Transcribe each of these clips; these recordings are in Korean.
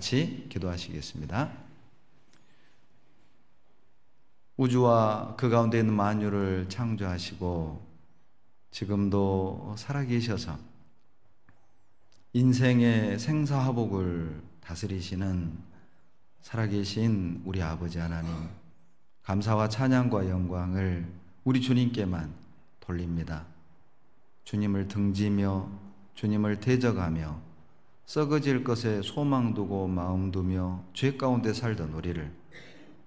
같이 기도하시겠습니다. 우주와 그 가운데 있는 만유를 창조하시고 지금도 살아계셔서 인생의 생사화복을 다스리시는 살아계신 우리 아버지 하나님, 감사와 찬양과 영광을 우리 주님께만 돌립니다. 주님을 등지며 주님을 대적하며 썩어질 것에 소망 두고 마음 두며 죄 가운데 살던 우리를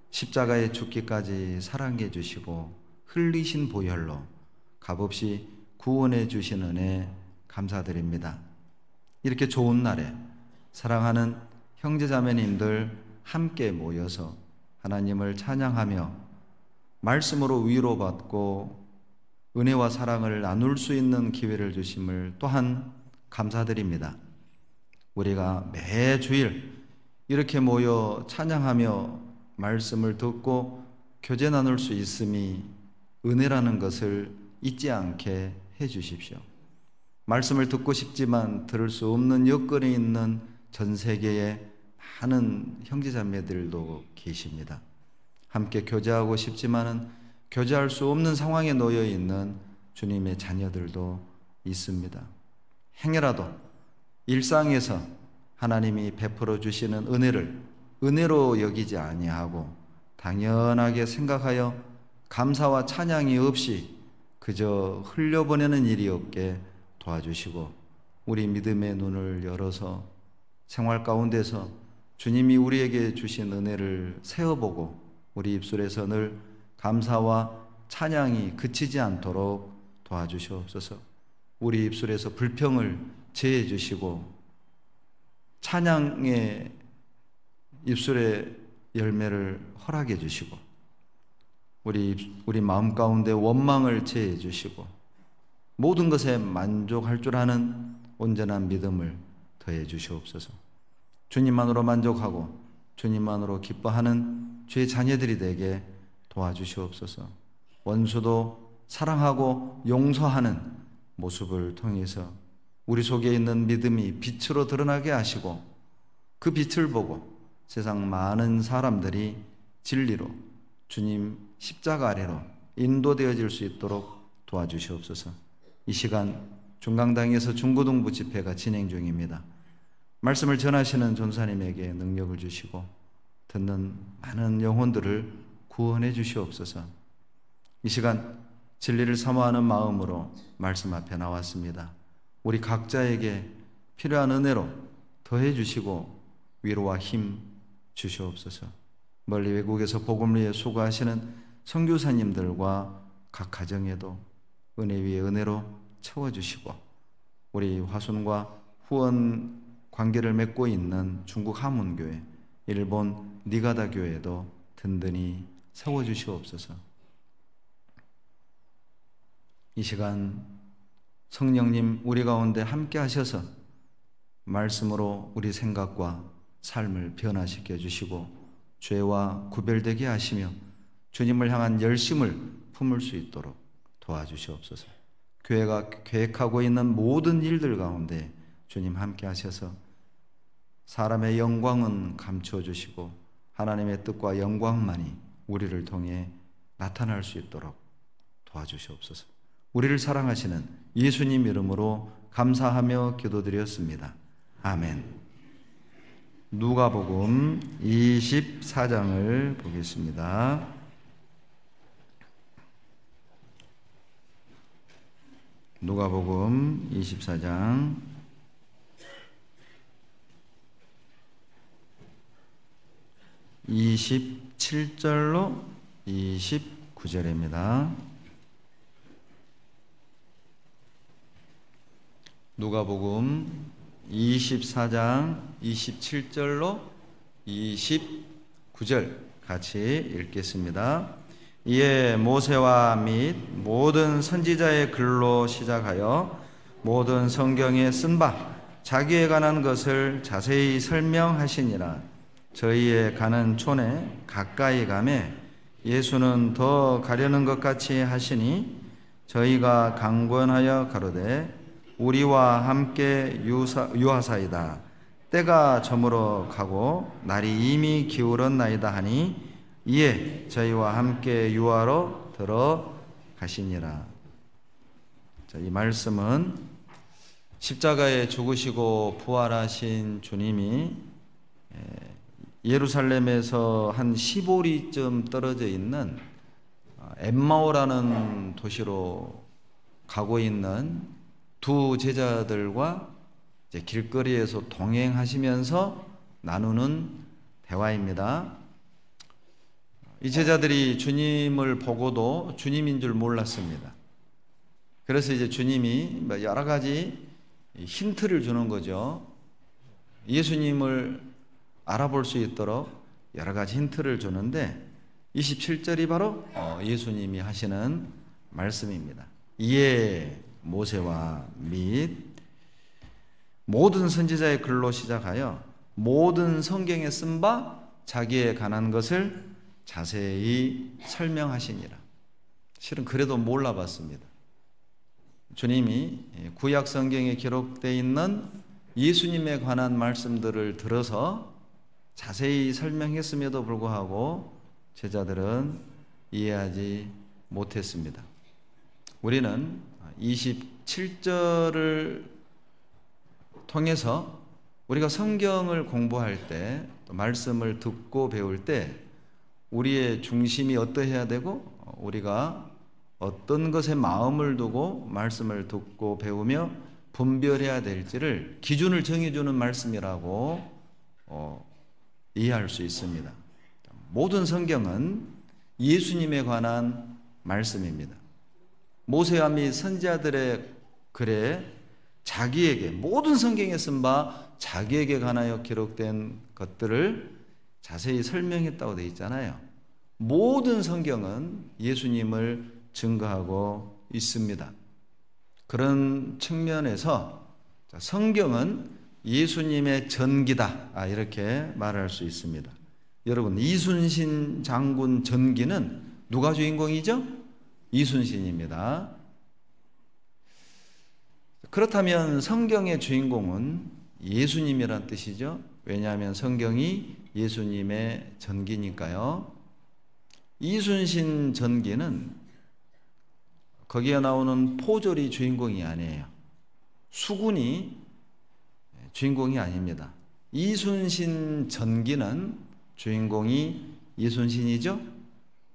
십자가에 죽기까지 사랑해 주시고 흘리신 보혈로 값없이 구원해 주신 은혜 감사드립니다. 이렇게 좋은 날에 사랑하는 형제자매님들 함께 모여서 하나님을 찬양하며 말씀으로 위로받고 은혜와 사랑을 나눌 수 있는 기회를 주심을 또한 감사드립니다. 우리가 매주일 이렇게 모여 찬양하며 말씀을 듣고 교제 나눌 수 있음이 은혜라는 것을 잊지 않게 해 주십시오. 말씀을 듣고 싶지만 들을 수 없는 여건에 있는 전 세계에 많은 형제자매들도 계십니다. 함께 교제하고 싶지만은 교제할 수 없는 상황에 놓여 있는 주님의 자녀들도 있습니다. 행여라도 일상에서 하나님이 베풀어 주시는 은혜를 은혜로 여기지 아니하고 당연하게 생각하여 감사와 찬양이 없이 그저 흘려보내는 일이 없게 도와주시고 우리 믿음의 눈을 열어서 생활 가운데서 주님이 우리에게 주신 은혜를 세어보고 우리 입술에서 늘 감사와 찬양이 그치지 않도록 도와주시옵소서. 우리 입술에서 불평을 제해 주시고 찬양의 입술의 열매를 허락해 주시고 우리 마음 가운데 원망을 제해 주시고 모든 것에 만족할 줄 아는 온전한 믿음을 더해 주시옵소서. 주님만으로 만족하고 주님만으로 기뻐하는 주의 자녀들이 되게 도와주시옵소서. 원수도 사랑하고 용서하는 모습을 통해서 우리 속에 있는 믿음이 빛으로 드러나게 하시고 그 빛을 보고 세상 많은 사람들이 진리로 주님 십자가 아래로 인도되어질 수 있도록 도와주시옵소서. 이 시간 중강당에서 중고등부 집회가 진행 중입니다. 말씀을 전하시는 전사님에게 능력을 주시고 듣는 많은 영혼들을 구원해 주시옵소서. 이 시간 진리를 사모하는 마음으로 말씀 앞에 나왔습니다. 우리 각자에게 필요한 은혜로 더해 주시고 위로와 힘 주시옵소서. 멀리 외국에서 복음을 위해 수고하시는 선교사님들과 각 가정에도 은혜 위에 은혜로 채워주시고 우리 화순과 후원 관계를 맺고 있는 중국 하문교회, 일본 니가다 교회도 든든히 세워주시옵소서. 이 시간 성령님 우리 가운데 함께 하셔서 말씀으로 우리 생각과 삶을 변화시켜 주시고 죄와 구별되게 하시며 주님을 향한 열심을 품을 수 있도록 도와주시옵소서. 교회가 계획하고 있는 모든 일들 가운데 주님 함께 하셔서 사람의 영광은 감추어 주시고 하나님의 뜻과 영광만이 우리를 통해 나타날 수 있도록 도와주시옵소서. 우리를 사랑하시는 예수님 이름으로 감사하며 기도드렸습니다. 아멘. 누가복음 24장을 보겠습니다. 누가복음 24장 27절로 29절입니다. 누가복음 24장 27절로 29절 같이 읽겠습니다. 이에 모세와 및 모든 선지자의 글로 시작하여 모든 성경에 쓴 바 자기에 관한 것을 자세히 설명하시니라. 저희의 가는 촌에 가까이 가매 예수는 더 가려는 것 같이 하시니 저희가 강권하여 가로되 우리와 함께 유하사이다. 때가 저물어 가고 날이 이미 기울었나이다 하니 이에 저희와 함께 유하로 들어가시니라. 자, 이 말씀은 십자가에 죽으시고 부활하신 주님이 예루살렘에서 한 15리쯤 떨어져 있는 엠마오라는 도시로 가고 있는 두 제자들과 이제 길거리에서 동행하시면서 나누는 대화입니다. 이 제자들이 주님을 보고도 주님인 줄 몰랐습니다. 그래서 이제 주님이 여러 가지 힌트를 주는 거죠. 예수님을 알아볼 수 있도록 여러 가지 힌트를 주는데 27절이 바로 예수님이 하시는 말씀입니다. 이에 모세와 및 모든 선지자의 글로 시작하여 모든 성경에 쓴 바 자기에 관한 것을 자세히 설명하시니라. 실은 그래도 몰라봤습니다. 주님이 구약 성경에 기록되어 있는 예수님에 관한 말씀들을 들어서 자세히 설명했음에도 불구하고 제자들은 이해하지 못했습니다. 우리는 27절을 통해서 우리가 성경을 공부할 때, 또 말씀을 듣고 배울 때 우리의 중심이 어떠해야 되고 우리가 어떤 것에 마음을 두고 말씀을 듣고 배우며 분별해야 될지를 기준을 정해주는 말씀이라고 이해할 수 있습니다. 모든 성경은 예수님에 관한 말씀입니다. 모세와 및 선지자들의 글에 자기에게 모든 성경에 쓴 바 자기에게 관하여 기록된 것들을 자세히 설명했다고 되어 있잖아요. 모든 성경은 예수님을 증거하고 있습니다. 그런 측면에서 성경은 예수님의 전기다, 이렇게 말할 수 있습니다. 여러분, 이순신 장군 전기는 누가 주인공이죠? 이순신입니다. 그렇다면 성경의 주인공은 예수님이란 뜻이죠. 왜냐하면 성경이 예수님의 전기니까요. 이순신 전기는 거기에 나오는 포졸이 주인공이 아니에요. 수군이 주인공이 아닙니다. 이순신 전기는 주인공이 이순신이죠.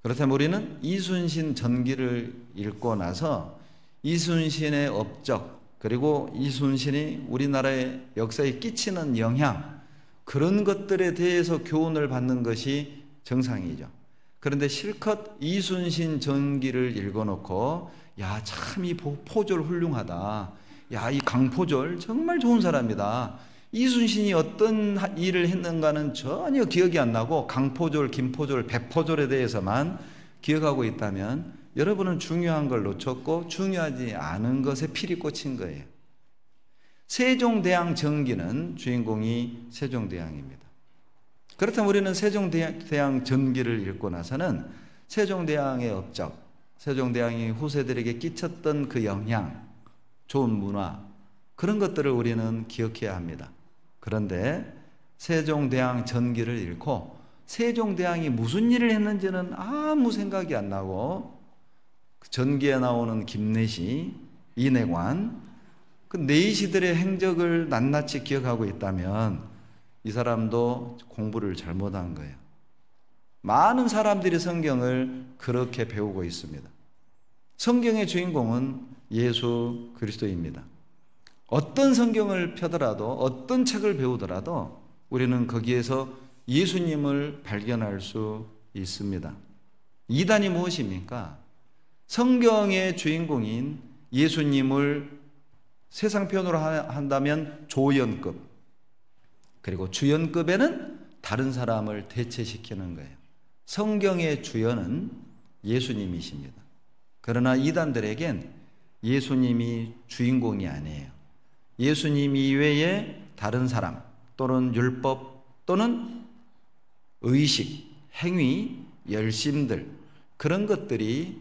그렇다면 우리는 이순신 전기를 읽고 나서 이순신의 업적, 그리고 이순신이 우리나라의 역사에 끼치는 영향, 그런 것들에 대해서 교훈을 받는 것이 정상이죠. 그런데 실컷 이순신 전기를 읽어놓고 야, 참 이 포졸 훌륭하다, 야, 이 강포졸 정말 좋은 사람이다, 이순신이 어떤 일을 했는가는 전혀 기억이 안 나고 강포졸, 김포졸, 백포졸에 대해서만 기억하고 있다면 여러분은 중요한 걸 놓쳤고 중요하지 않은 것에 피리 꽂힌 거예요. 세종대왕 전기는 주인공이 세종대왕입니다. 그렇다면 우리는 세종대왕 전기를 읽고 나서는 세종대왕의 업적, 세종대왕이 후세들에게 끼쳤던 그 영향, 좋은 문화, 그런 것들을 우리는 기억해야 합니다. 그런데 세종대왕 전기를 읽고 세종대왕이 무슨 일을 했는지는 아무 생각이 안 나고 전기에 나오는 김내시, 이내관, 그 내시들의 행적을 낱낱이 기억하고 있다면 이 사람도 공부를 잘못한 거예요. 많은 사람들이 성경을 그렇게 배우고 있습니다. 성경의 주인공은 예수 그리스도입니다. 어떤 성경을 펴더라도, 어떤 책을 배우더라도 우리는 거기에서 예수님을 발견할 수 있습니다. 이단이 무엇입니까? 성경의 주인공인 예수님을 세상 표현으로 한다면 조연급, 그리고 주연급에는 다른 사람을 대체시키는 거예요. 성경의 주연은 예수님이십니다. 그러나 이단들에겐 예수님이 주인공이 아니에요. 예수님 이외에 다른 사람, 또는 율법, 또는 의식, 행위, 열심들, 그런 것들이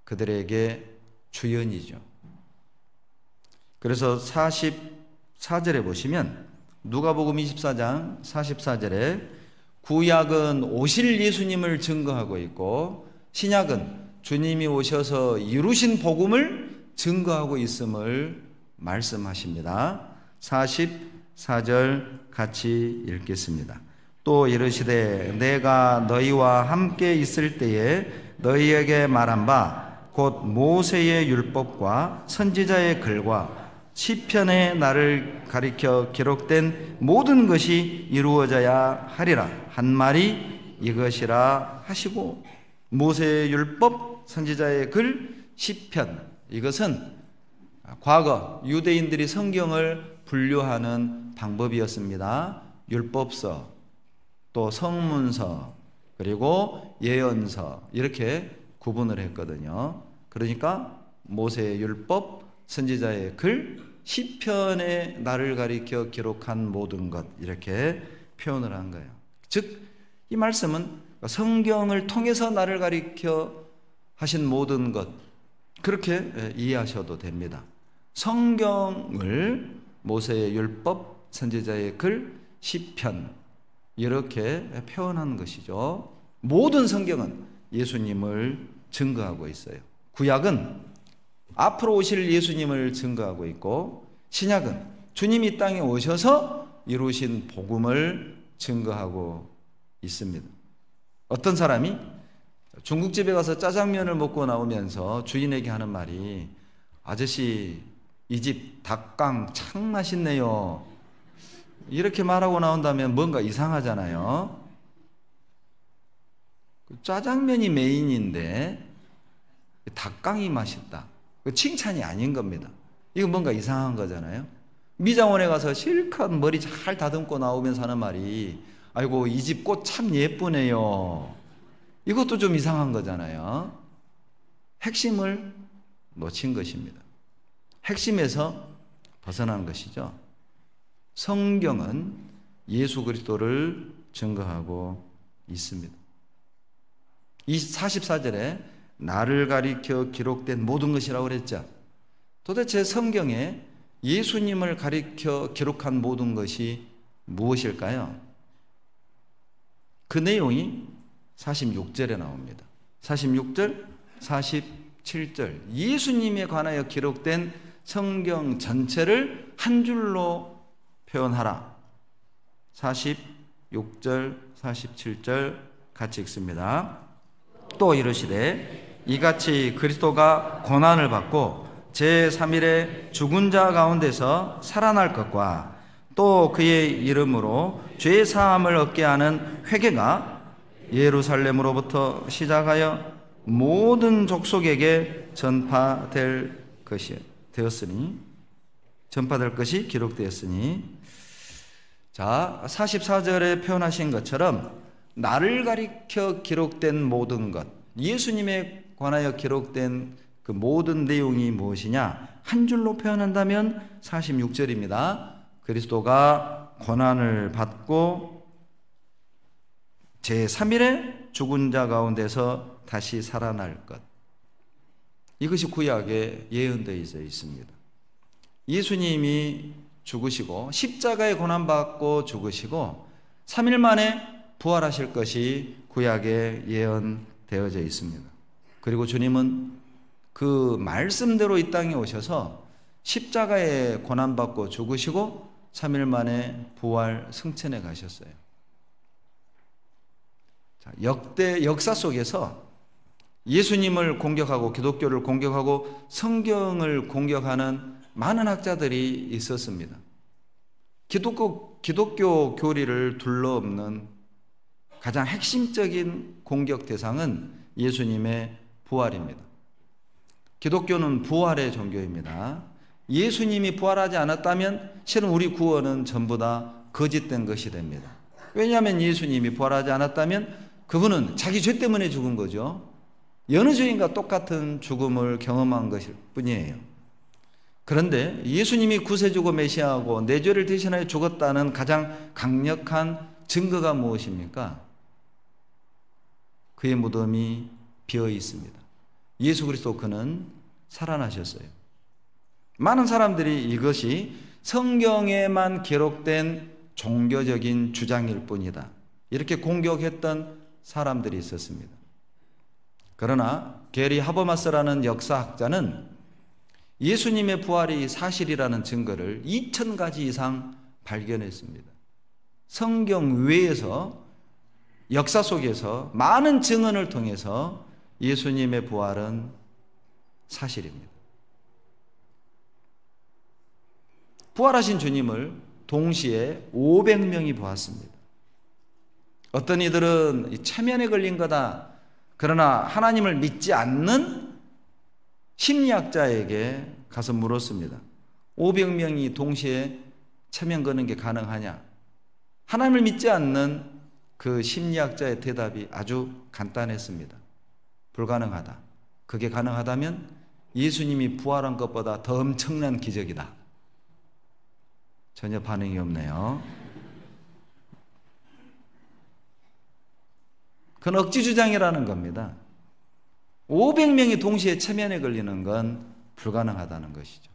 그들에게 주연이죠. 그래서 44절에 보시면 누가복음 24장 44절에 구약은 오실 예수님을 증거하고 있고 신약은 주님이 오셔서 이루신 복음을 증거하고 있음을 말씀하십니다. 44절 같이 읽겠습니다. 또 이르시되 내가 너희와 함께 있을 때에 너희에게 말한 바 곧 모세의 율법과 선지자의 글과 시편에 나를 가리켜 기록된 모든 것이 이루어져야 하리라 한 말이 이것이라 하시고, 모세의 율법, 선지자의 글, 시편, 이것은 과거 유대인들이 성경을 분류하는 방법이었습니다. 율법서, 또 성문서, 그리고 예언서, 이렇게 구분을 했거든요. 그러니까 모세의 율법, 선지자의 글, 시편에 나를 가리켜 기록한 모든 것, 이렇게 표현을 한 거예요. 즉, 이 말씀은 성경을 통해서 나를 가리켜 하신 모든 것, 그렇게 이해하셔도 됩니다. 성경을 모세의 율법, 선지자의 글, 시편, 이렇게 표현한 것이죠. 모든 성경은 예수님을 증거하고 있어요. 구약은 앞으로 오실 예수님을 증거하고 있고, 신약은 주님이 이 땅에 오셔서 이루신 복음을 증거하고 있습니다. 어떤 사람이 중국집에 가서 짜장면을 먹고 나오면서 주인에게 하는 말이, 아저씨 이 집 닭강 참 맛있네요, 이렇게 말하고 나온다면 뭔가 이상하잖아요. 짜장면이 메인인데 닭강이 맛있다, 칭찬이 아닌 겁니다. 이거 뭔가 이상한 거잖아요. 미장원에 가서 실컷 머리 잘 다듬고 나오면서 하는 말이, 아이고 이 집 꽃 참 예쁘네요, 이것도 좀 이상한 거잖아요. 핵심을 놓친 것입니다. 핵심에서 벗어난 것이죠. 성경은 예수 그리스도를 증거하고 있습니다. 이 44절에 나를 가리켜 기록된 모든 것이라고 그랬죠. 도대체 성경에 예수님을 가리켜 기록한 모든 것이 무엇일까요? 그 내용이 46절에 나옵니다. 46절, 47절, 예수님에 관하여 기록된 성경 전체를 한 줄로 표현하라. 46절, 47절 같이 읽습니다. 또 이르시되 이같이 그리스도가 고난을 받고 제3일에 죽은 자 가운데서 살아날 것과 또 그의 이름으로 죄 사함을 얻게 하는 회개가 예루살렘으로부터 시작하여 모든 족속에게 전파될 것이 기록되었으니, 자, 44절에 표현하신 것처럼 나를 가리켜 기록된 모든 것, 예수님에 관하여 기록된 그 모든 내용이 무엇이냐? 한 줄로 표현한다면 46절입니다. 그리스도가 고난을 받고 제3일에 죽은 자 가운데서 다시 살아날 것, 이것이 구약에 예언되어 있습니다. 예수님이 죽으시고 십자가에 고난받고 죽으시고 3일 만에 부활하실 것이 구약에 예언되어져 있습니다. 그리고 주님은 그 말씀대로 이 땅에 오셔서 십자가에 고난받고 죽으시고 3일 만에 부활 승천해 가셨어요. 자, 역사 속에서 예수님을 공격하고 기독교를 공격하고 성경을 공격하는 많은 학자들이 있었습니다. 기독교 교리를 둘러엎는 가장 핵심적인 공격 대상은 예수님의 부활입니다. 기독교는 부활의 종교입니다. 예수님이 부활하지 않았다면 실은 우리 구원은 전부 다 거짓된 것이 됩니다. 왜냐하면 예수님이 부활하지 않았다면 그분은 자기 죄 때문에 죽은 거죠. 여느 죄인과 똑같은 죽음을 경험한 것일 뿐이에요. 그런데 예수님이 구세주고 메시아하고 내 죄를 대신하여 죽었다는 가장 강력한 증거가 무엇입니까? 그의 무덤이 비어 있습니다. 예수 그리스도 그는 살아나셨어요. 많은 사람들이 이것이 성경에만 기록된 종교적인 주장일 뿐이다. 이렇게 공격했던 사람들이 있었습니다. 그러나 게리 하버마스라는 역사학자는 예수님의 부활이 사실이라는 증거를 2000가지 이상 발견했습니다. 성경 외에서 역사 속에서 많은 증언을 통해서 예수님의 부활은 사실입니다. 부활하신 주님을 동시에 500명이 보았습니다. 어떤 이들은 체면에 걸린 거다. 그러나 하나님을 믿지 않는 심리학자에게 가서 물었습니다. 500명이 동시에 체면 거는 게 가능하냐? 하나님을 믿지 않는 그 심리학자의 대답이 아주 간단했습니다. 불가능하다. 그게 가능하다면 예수님이 부활한 것보다 더 엄청난 기적이다. 전혀 반응이 없네요. 그건 억지 주장이라는 겁니다. 500명이 동시에 체면에 걸리는 건 불가능하다는 것이죠.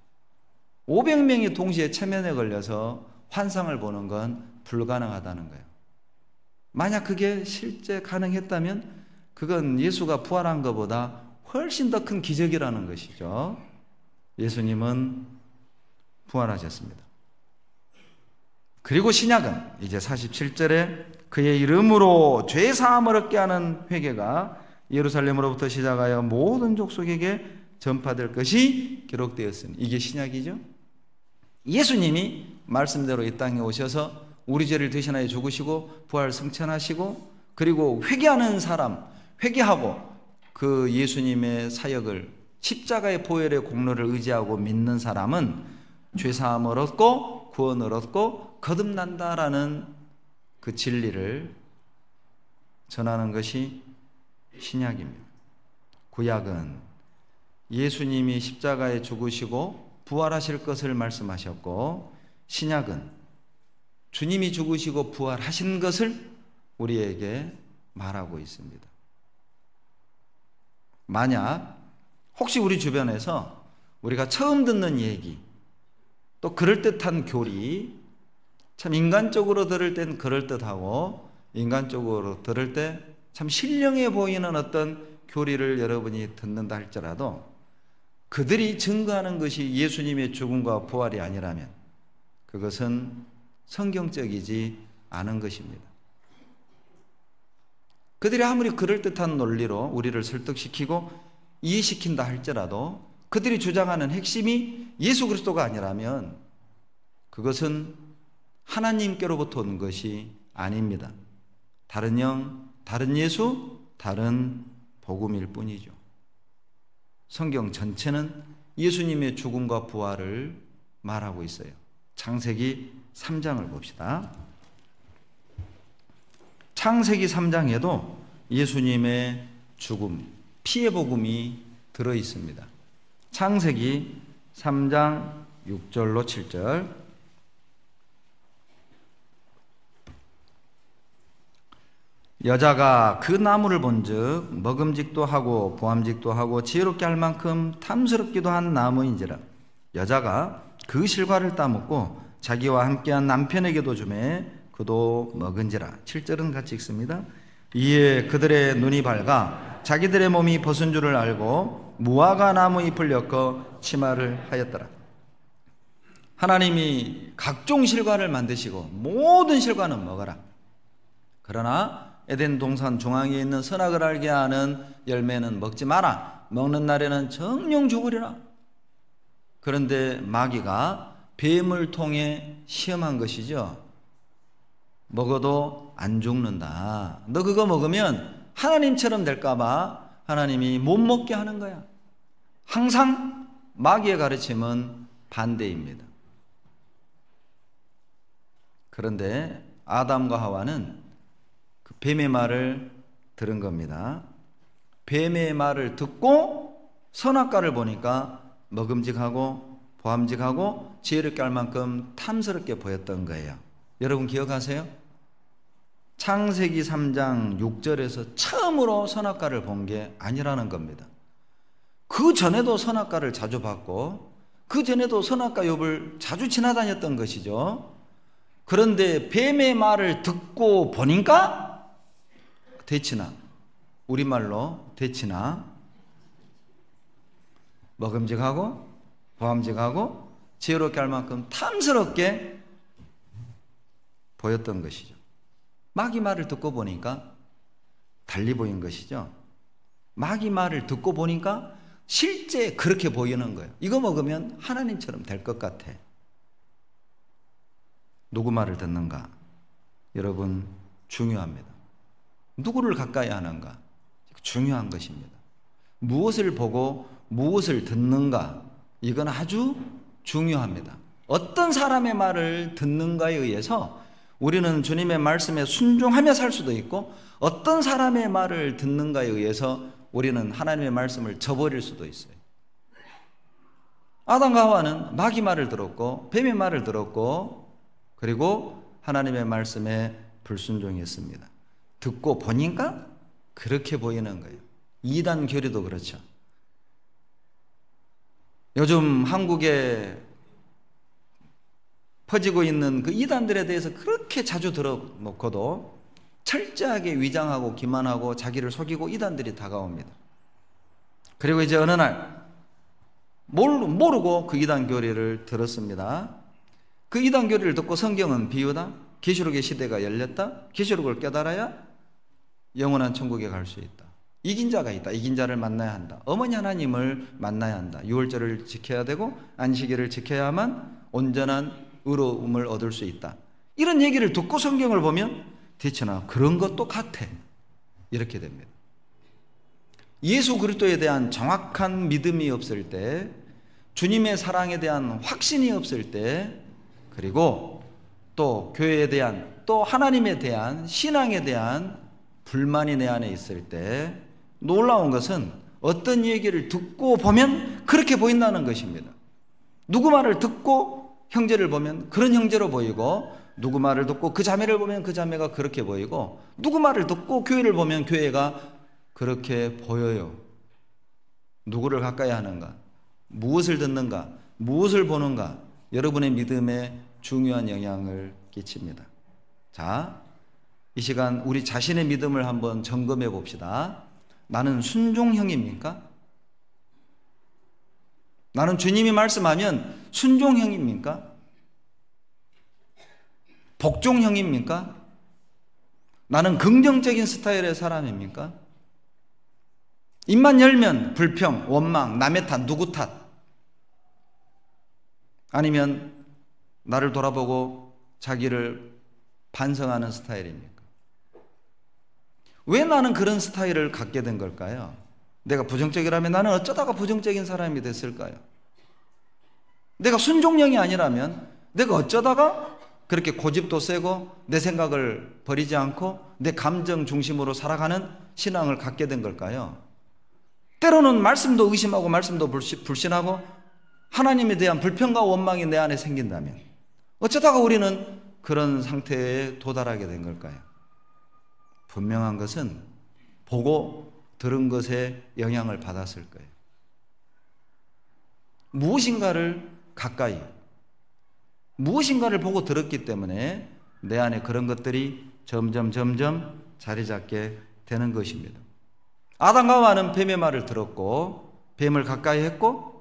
500명이 동시에 체면에 걸려서 환상을 보는 건 불가능하다는 거예요. 만약 그게 실제 가능했다면 그건 예수가 부활한 것보다 훨씬 더 큰 기적이라는 것이죠. 예수님은 부활하셨습니다. 그리고 신약은 이제 47절에 그의 이름으로 죄 사함을 얻게 하는 회개가 예루살렘으로부터 시작하여 모든 족속에게 전파될 것이 기록되었으니, 이게 신약이죠. 예수님이 말씀대로 이 땅에 오셔서 우리 죄를 대신하여 죽으시고 부활 승천하시고, 그리고 회개하는 사람, 회개하고 그 예수님의 사역을, 십자가의 보혈의 공로를 의지하고 믿는 사람은 죄사함을 얻고 구원을 얻고 거듭난다라는 그 진리를 전하는 것이 신약입니다. 구약은 예수님이 십자가에 죽으시고 부활하실 것을 말씀하셨고, 신약은 주님이 죽으시고 부활하신 것을 우리에게 말하고 있습니다. 만약 혹시 우리 주변에서 우리가 처음 듣는 얘기, 또 그럴듯한 교리, 참 인간적으로 들을 땐 그럴듯하고 인간적으로 들을 때 참 신령해 보이는 어떤 교리를 여러분이 듣는다 할지라도 그들이 증거하는 것이 예수님의 죽음과 부활이 아니라면 그것은 성경적이지 않은 것입니다. 그들이 아무리 그럴듯한 논리로 우리를 설득시키고 이해시킨다 할지라도 그들이 주장하는 핵심이 예수 그리스도가 아니라면 그것은 하나님께로부터 온 것이 아닙니다. 다른 영, 다른 예수, 다른 복음일 뿐이죠. 성경 전체는 예수님의 죽음과 부활을 말하고 있어요. 창세기 3장을 봅시다. 창세기 3장에도 예수님의 죽음, 피의 복음이 들어 있습니다. 창세기 3장 6절로 7절. 여자가 그 나무를 본즉 먹음직도 하고 보암직도 하고 지혜롭게 할 만큼 탐스럽기도 한 나무인지라. 여자가 그 실과를 따먹고 자기와 함께한 남편에게도 주매 그도 먹은지라. 7절은 같이 읽습니다. 이에 그들의 눈이 밝아 자기들의 몸이 벗은 줄을 알고 무화과 나무 잎을 엮어 치마를 하였더라. 하나님이 각종 실과를 만드시고 모든 실과는 먹어라. 그러나 에덴 동산 중앙에 있는 선악을 알게 하는 열매는 먹지 마라. 먹는 날에는 정령 죽으리라. 그런데 마귀가 뱀을 통해 시험한 것이죠. 먹어도 안 죽는다. 너 그거 먹으면 하나님처럼 될까봐 하나님이 못 먹게 하는 거야. 항상 마귀의 가르침은 반대입니다. 그런데 아담과 하와는 그 뱀의 말을 들은 겁니다. 뱀의 말을 듣고 선악과를 보니까 먹음직하고 보암직하고 지혜롭게 할 만큼 탐스럽게 보였던 거예요. 여러분 기억하세요? 창세기 3장 6절에서 처음으로 선악과를 본 게 아니라는 겁니다. 그 전에도 선악과를 자주 봤고 그 전에도 선악과 욥을 자주 지나다녔던 것이죠. 그런데 뱀의 말을 듣고 보니까 대치나, 우리말로 대치나, 먹음직하고 보암직하고 지혜롭게 할 만큼 탐스럽게 보였던 것이죠. 마귀 말을 듣고 보니까 달리 보인 것이죠. 마귀 말을 듣고 보니까 실제 그렇게 보이는 거예요. 이거 먹으면 하나님처럼 될 것 같아. 누구 말을 듣는가? 여러분, 중요합니다. 누구를 가까이 하는가? 중요한 것입니다. 무엇을 보고 무엇을 듣는가? 이건 아주 중요합니다. 어떤 사람의 말을 듣는가에 의해서 우리는 주님의 말씀에 순종하며 살 수도 있고, 어떤 사람의 말을 듣는가에 의해서 우리는 하나님의 말씀을 저버릴 수도 있어요. 아담과 하와는 마귀 말을 들었고 뱀의 말을 들었고, 그리고 하나님의 말씀에 불순종했습니다. 듣고 보니까 그렇게 보이는 거예요. 이단 교리도 그렇죠. 요즘 한국에 퍼지고 있는 그 이단들에 대해서 그렇게 자주 들어놓고도 철저하게 위장하고 기만하고 자기를 속이고 이단들이 다가옵니다. 그리고 이제 어느 날 모르고 그 이단 교리를 들었습니다. 그 이단 교리를 듣고 성경은 비우다, 계시록의 시대가 열렸다, 계시록을 깨달아야 영원한 천국에 갈 수 있다. 이긴 자가 있다. 이긴 자를 만나야 한다. 어머니 하나님을 만나야 한다. 유월절을 지켜야 되고 안식일을 지켜야만 온전한 의로움을 얻을 수 있다. 이런 얘기를 듣고 성경을 보면 대체나 그런 것도 같아. 이렇게 됩니다. 예수 그리스도에 대한 정확한 믿음이 없을 때, 주님의 사랑에 대한 확신이 없을 때, 그리고 또 교회에 대한, 또 하나님에 대한, 신앙에 대한 불만이 내 안에 있을 때, 놀라운 것은 어떤 얘기를 듣고 보면 그렇게 보인다는 것입니다. 누구 말을 듣고 형제를 보면 그런 형제로 보이고, 누구 말을 듣고 그 자매를 보면 그 자매가 그렇게 보이고, 누구 말을 듣고 교회를 보면 교회가 그렇게 보여요. 누구를 가까이 하는가, 무엇을 듣는가, 무엇을 보는가, 여러분의 믿음에 중요한 영향을 끼칩니다. 자, 이 시간 우리 자신의 믿음을 한번 점검해 봅시다. 나는 순종형입니까? 나는 주님이 말씀하면 순종형입니까? 복종형입니까? 나는 긍정적인 스타일의 사람입니까? 입만 열면 불평, 원망, 남의 탓, 누구 탓, 아니면 나를 돌아보고 자기를 반성하는 스타일입니까? 왜 나는 그런 스타일을 갖게 된 걸까요? 내가 부정적이라면 나는 어쩌다가 부정적인 사람이 됐을까요? 내가 순종형이 아니라면 내가 어쩌다가 그렇게 고집도 세고 내 생각을 버리지 않고 내 감정 중심으로 살아가는 신앙을 갖게 된 걸까요? 때로는 말씀도 의심하고 말씀도 불신하고 하나님에 대한 불평과 원망이 내 안에 생긴다면 어쩌다가 우리는 그런 상태에 도달하게 된 걸까요? 분명한 것은 보고 들은 것에 영향을 받았을 거예요. 무엇인가를 가까이, 무엇인가를 보고 들었기 때문에 내 안에 그런 것들이 점점 자리 잡게 되는 것입니다. 아담과 하와는 뱀의 말을 들었고 뱀을 가까이 했고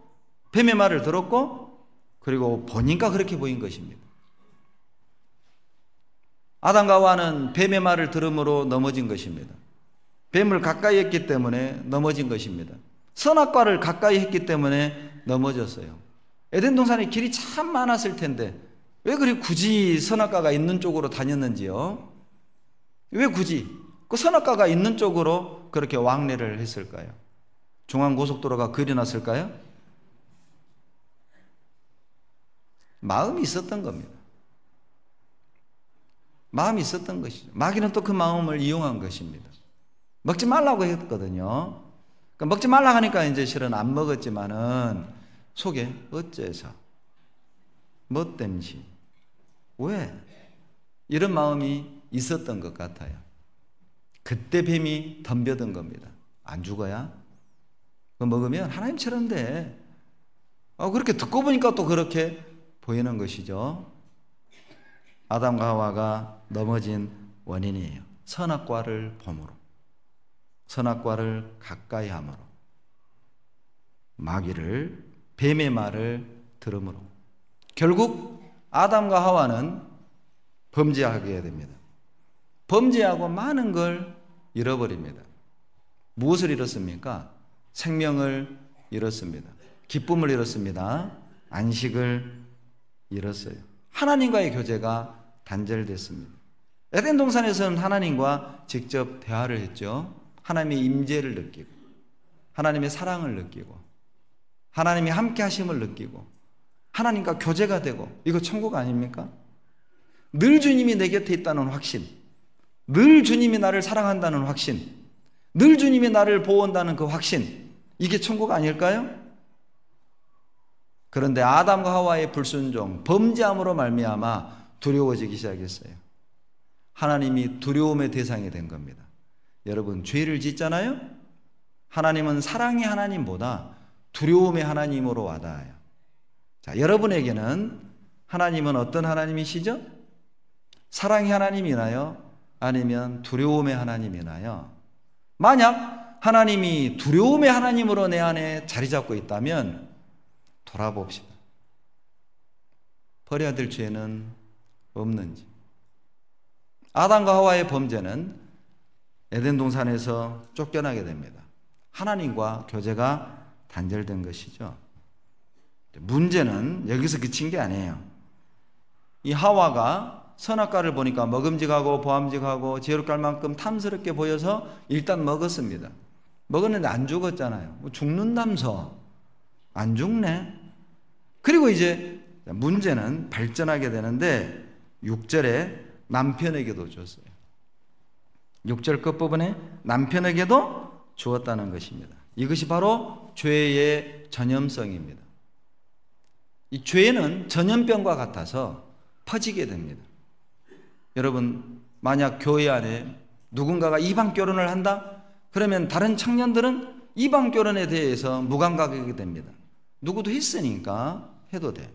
뱀의 말을 들었고 그리고 보니까 그렇게 보인 것입니다. 아담과 하와는 뱀의 말을 들음으로 넘어진 것입니다. 뱀을 가까이 했기 때문에 넘어진 것입니다. 선악과를 가까이 했기 때문에 넘어졌어요. 에덴 동산에 길이 참 많았을 텐데 왜 그리 굳이 선악과가 있는 쪽으로 다녔는지요? 왜 굳이 그 선악과가 있는 쪽으로 그렇게 왕래를 했을까요? 중앙고속도로가 그리 났을까요? 마음이 있었던 겁니다. 마음이 있었던 것이죠. 마귀는 또 그 마음을 이용한 것입니다. 먹지 말라고 했거든요. 그러니까 먹지 말라고 하니까 이제 실은 안 먹었지만은 속에 어째서, 뭐 땜시, 왜? 이런 마음이 있었던 것 같아요. 그때 뱀이 덤벼든 겁니다. 안 죽어야? 그거 먹으면 하나님처럼 돼. 그렇게 듣고 보니까 또 그렇게 보이는 것이죠. 아담과 하와가 넘어진 원인이에요. 선악과를 봄으로, 선악과를 가까이 함으로, 마귀를, 뱀의 말을 들음으로 결국 아담과 하와는 범죄하게 됩니다. 범죄하고 많은 걸 잃어버립니다. 무엇을 잃었습니까? 생명을 잃었습니다. 기쁨을 잃었습니다. 안식을 잃었어요. 하나님과의 교제가 단절됐습니다. 에덴 동산에서는 하나님과 직접 대화를 했죠. 하나님의 임재를 느끼고, 하나님의 사랑을 느끼고, 하나님의 함께 하심을 느끼고, 하나님과 교제가 되고, 이거 천국 아닙니까? 늘 주님이 내 곁에 있다는 확신, 늘 주님이 나를 사랑한다는 확신, 늘 주님이 나를 보호한다는 그 확신, 이게 천국 아닐까요? 그런데 아담과 하와의 불순종, 범죄함으로 말미암아 두려워지기 시작했어요. 하나님이 두려움의 대상이 된 겁니다. 여러분, 죄를 짓잖아요? 하나님은 사랑의 하나님보다 두려움의 하나님으로 와닿아요. 자, 여러분에게는 하나님은 어떤 하나님이시죠? 사랑의 하나님이나요? 아니면 두려움의 하나님이나요? 만약 하나님이 두려움의 하나님으로 내 안에 자리 잡고 있다면 돌아봅시다. 버려야 될 죄는 없는지. 아담과 하와의 범죄는 에덴 동산에서 쫓겨나게 됩니다. 하나님과 교제가 단절된 것이죠. 문제는 여기서 그친 게 아니에요. 이 하와가 선악과를 보니까 먹음직하고 보암직하고 지혜롭게 할 만큼 탐스럽게 보여서 일단 먹었습니다. 먹었는데 안 죽었잖아요. 죽는다면서. 안 죽네. 그리고 이제 문제는 발전하게 되는데 6절에 남편에게도 줬어요. 6절 끝부분에 남편에게도 주었다는 것입니다. 이것이 바로 죄의 전염성입니다. 이 죄는 전염병과 같아서 퍼지게 됩니다. 여러분, 만약 교회 안에 누군가가 이방 결혼을 한다? 그러면 다른 청년들은 이방 결혼에 대해서 무감각하게 됩니다. 누구도 했으니까 해도 돼.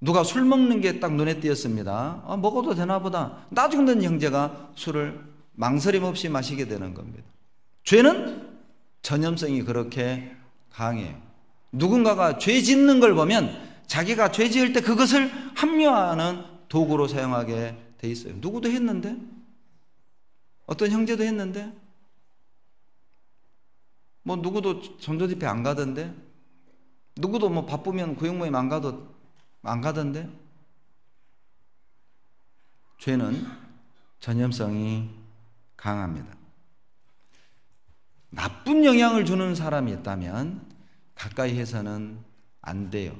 누가 술 먹는 게 딱 눈에 띄었습니다. 먹어도 되나 보다. 나중 든 형제가 술을 망설임 없이 마시게 되는 겁니다. 죄는 전염성이 그렇게 강해요. 누군가가 죄 짓는 걸 보면 자기가 죄 지을 때 그것을 합리화하는 도구로 사용하게 돼 있어요. 누구도 했는데? 어떤 형제도 했는데? 뭐 누구도 전도집회 안 가던데? 누구도 뭐 바쁘면 구역모임 안 가던데? 죄는 전염성이 강합니다. 나쁜 영향을 주는 사람이 있다면 가까이 해서는 안 돼요.